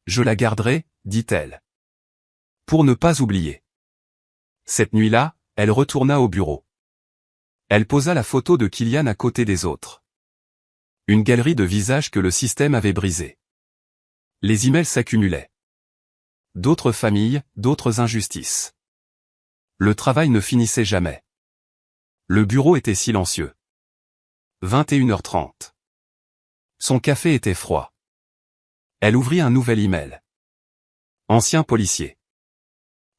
Je la garderai, dit-elle. Pour ne pas oublier. Cette nuit-là, elle retourna au bureau. Elle posa la photo de Kylian à côté des autres. Une galerie de visages que le système avait brisés. Les emails s'accumulaient. D'autres familles, d'autres injustices. Le travail ne finissait jamais. Le bureau était silencieux. 21h30. Son café était froid. Elle ouvrit un nouvel email. Ancien policier.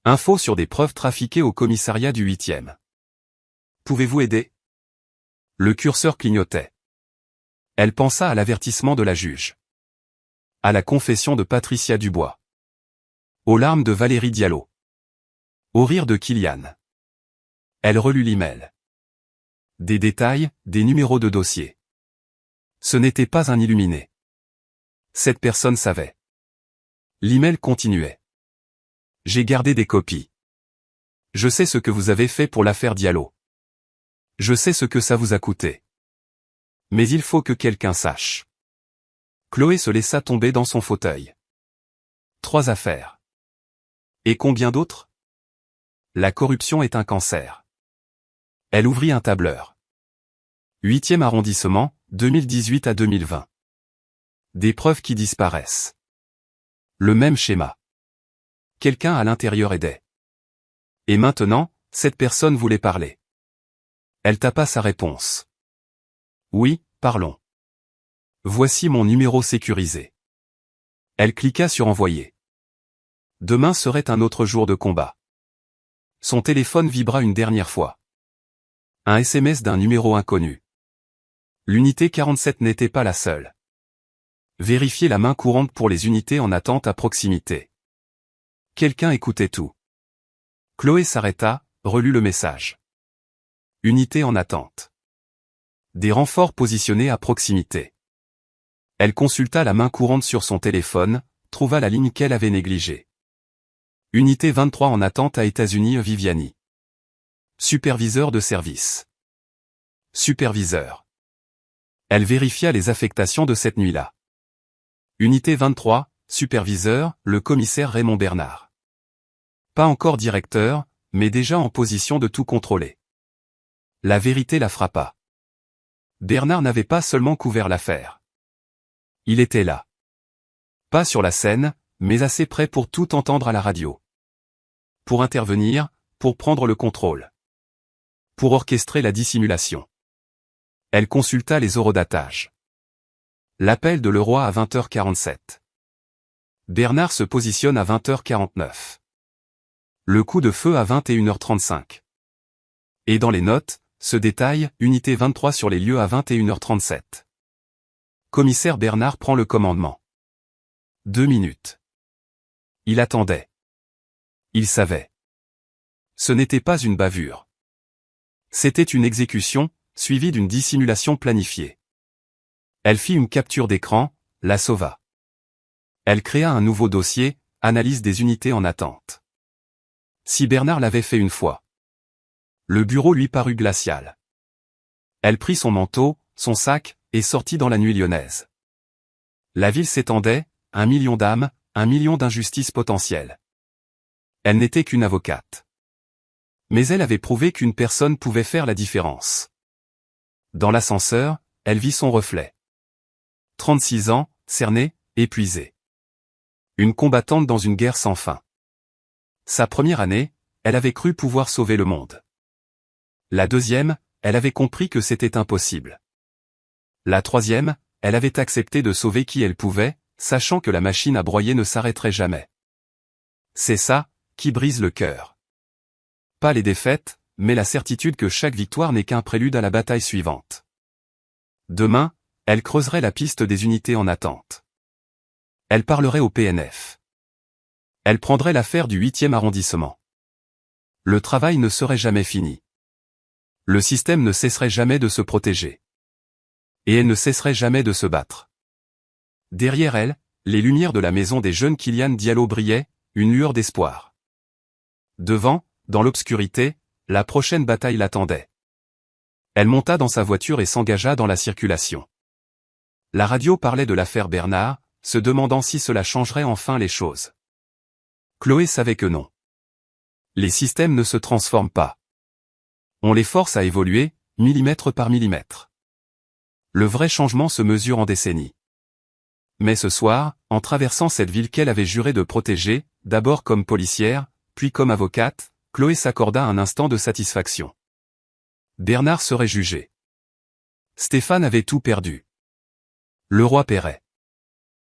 Info sur des preuves trafiquées au commissariat du 8e. Pouvez-vous aider? Le curseur clignotait. Elle pensa à l'avertissement de la juge. À la confession de Patricia Dubois. Aux larmes de Valérie Diallo. Au rire de Kylian. Elle relut l'email. Des détails, des numéros de dossier. Ce n'était pas un illuminé. Cette personne savait. L'email continuait. J'ai gardé des copies. Je sais ce que vous avez fait pour l'affaire Diallo. Je sais ce que ça vous a coûté. Mais il faut que quelqu'un sache. Chloé se laissa tomber dans son fauteuil. 3 affaires. Et combien d'autres? La corruption est un cancer. Elle ouvrit un tableur. 8e arrondissement, 2018 à 2020. Des preuves qui disparaissent. Le même schéma. Quelqu'un à l'intérieur aidait. Et maintenant, cette personne voulait parler. Elle tapa sa réponse. Oui, parlons. Voici mon numéro sécurisé. Elle cliqua sur envoyer. Demain serait un autre jour de combat. Son téléphone vibra une dernière fois. Un SMS d'un numéro inconnu. L'unité 47 n'était pas la seule. Vérifiez la main courante pour les unités en attente à proximité. Quelqu'un écoutait tout. Chloé s'arrêta, relut le message. Unité en attente. Des renforts positionnés à proximité. Elle consulta la main courante sur son téléphone, trouva la ligne qu'elle avait négligée. Unité 23 en attente à États-Unis Viviani. Superviseur de service. Superviseur. Elle vérifia les affectations de cette nuit-là. Unité 23, superviseur, le commissaire Raymond Bernard. Pas encore directeur, mais déjà en position de tout contrôler. La vérité la frappa. Bernard n'avait pas seulement couvert l'affaire. Il était là. Pas sur la scène, mais assez près pour tout entendre à la radio. Pour intervenir, pour prendre le contrôle. Pour orchestrer la dissimulation. Elle consulta les horodatages. L'appel de Leroy à 20h47. Bernard se positionne à 20h49. Le coup de feu à 21h35. Et dans les notes, ce détail, unité 23 sur les lieux à 21h37. Commissaire Bernard prend le commandement. 2 minutes. Il attendait. Il savait. Ce n'était pas une bavure. C'était une exécution, suivie d'une dissimulation planifiée. Elle fit une capture d'écran, la sauva. Elle créa un nouveau dossier, analyse des unités en attente. Si Bernard l'avait fait une fois. Le bureau lui parut glacial. Elle prit son manteau, son sac, et sortit dans la nuit lyonnaise. La ville s'étendait, 1 million d'âmes, 1 million d'injustices potentielles. Elle n'était qu'une avocate. Mais elle avait prouvé qu'une personne pouvait faire la différence. Dans l'ascenseur, elle vit son reflet. 36 ans, cernée, épuisée. Une combattante dans une guerre sans fin. Sa première année, elle avait cru pouvoir sauver le monde. La deuxième, elle avait compris que c'était impossible. La troisième, elle avait accepté de sauver qui elle pouvait, sachant que la machine à broyer ne s'arrêterait jamais. C'est ça, qui brise le cœur. Pas les défaites, mais la certitude que chaque victoire n'est qu'un prélude à la bataille suivante. Demain, elle creuserait la piste des unités en attente. Elle parlerait au PNF. Elle prendrait l'affaire du 8e arrondissement. Le travail ne serait jamais fini. Le système ne cesserait jamais de se protéger. Et elle ne cesserait jamais de se battre. Derrière elle, les lumières de la maison des jeunes Kylian Diallo brillaient, une lueur d'espoir. Devant, dans l'obscurité, la prochaine bataille l'attendait. Elle monta dans sa voiture et s'engagea dans la circulation. La radio parlait de l'affaire Bernard, se demandant si cela changerait enfin les choses. Chloé savait que non. Les systèmes ne se transforment pas. On les force à évoluer, millimètre par millimètre. Le vrai changement se mesure en décennies. Mais ce soir, en traversant cette ville qu'elle avait juré de protéger, d'abord comme policière, puis comme avocate, Chloé s'accorda un instant de satisfaction. Bernard serait jugé. Stéphane avait tout perdu. Leroy paierait.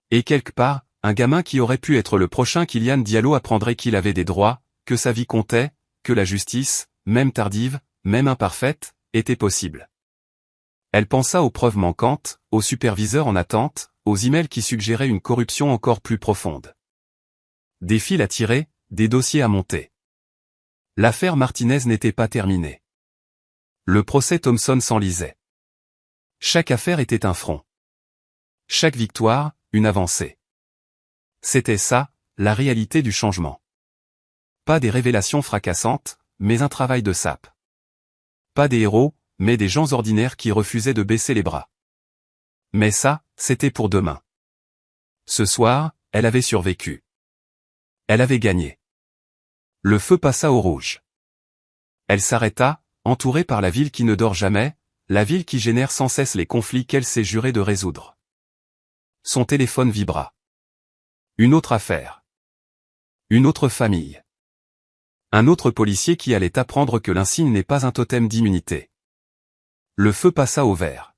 Et quelque part, un gamin qui aurait pu être le prochain Kylian Diallo apprendrait qu'il avait des droits, que sa vie comptait, que la justice, même tardive, même imparfaite, était possible. Elle pensa aux preuves manquantes, aux superviseurs en attente, aux emails qui suggéraient une corruption encore plus profonde. Des fils à tirer, des dossiers à monter. L'affaire Martinez n'était pas terminée. Le procès Thompson s'enlisait. Chaque affaire était un front. Chaque victoire, une avancée. C'était ça, la réalité du changement. Pas des révélations fracassantes, mais un travail de sape. Pas des héros, mais des gens ordinaires qui refusaient de baisser les bras. Mais ça, c'était pour demain. Ce soir, elle avait survécu. Elle avait gagné. Le feu passa au rouge. Elle s'arrêta, entourée par la ville qui ne dort jamais, la ville qui génère sans cesse les conflits qu'elle s'est juré de résoudre. Son téléphone vibra. Une autre affaire. Une autre famille. Un autre policier qui allait apprendre que l'insigne n'est pas un totem d'immunité. Le feu passa au vert.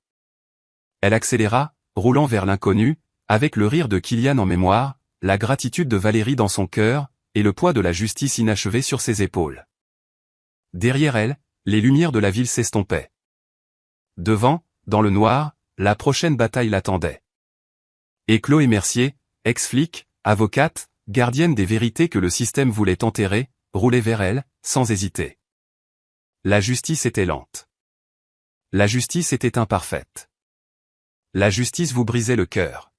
Elle accéléra, roulant vers l'inconnu, avec le rire de Kylian en mémoire, la gratitude de Valérie dans son cœur, et le poids de la justice inachevée sur ses épaules. Derrière elle, les lumières de la ville s'estompaient. Devant, dans le noir, la prochaine bataille l'attendait. Et Chloé Mercier, ex-flic, avocate, gardienne des vérités que le système voulait enterrer, roulait vers elle, sans hésiter. La justice était lente. La justice était imparfaite. La justice vous brisait le cœur.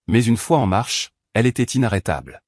Mais une fois en marche, elle était inarrêtable.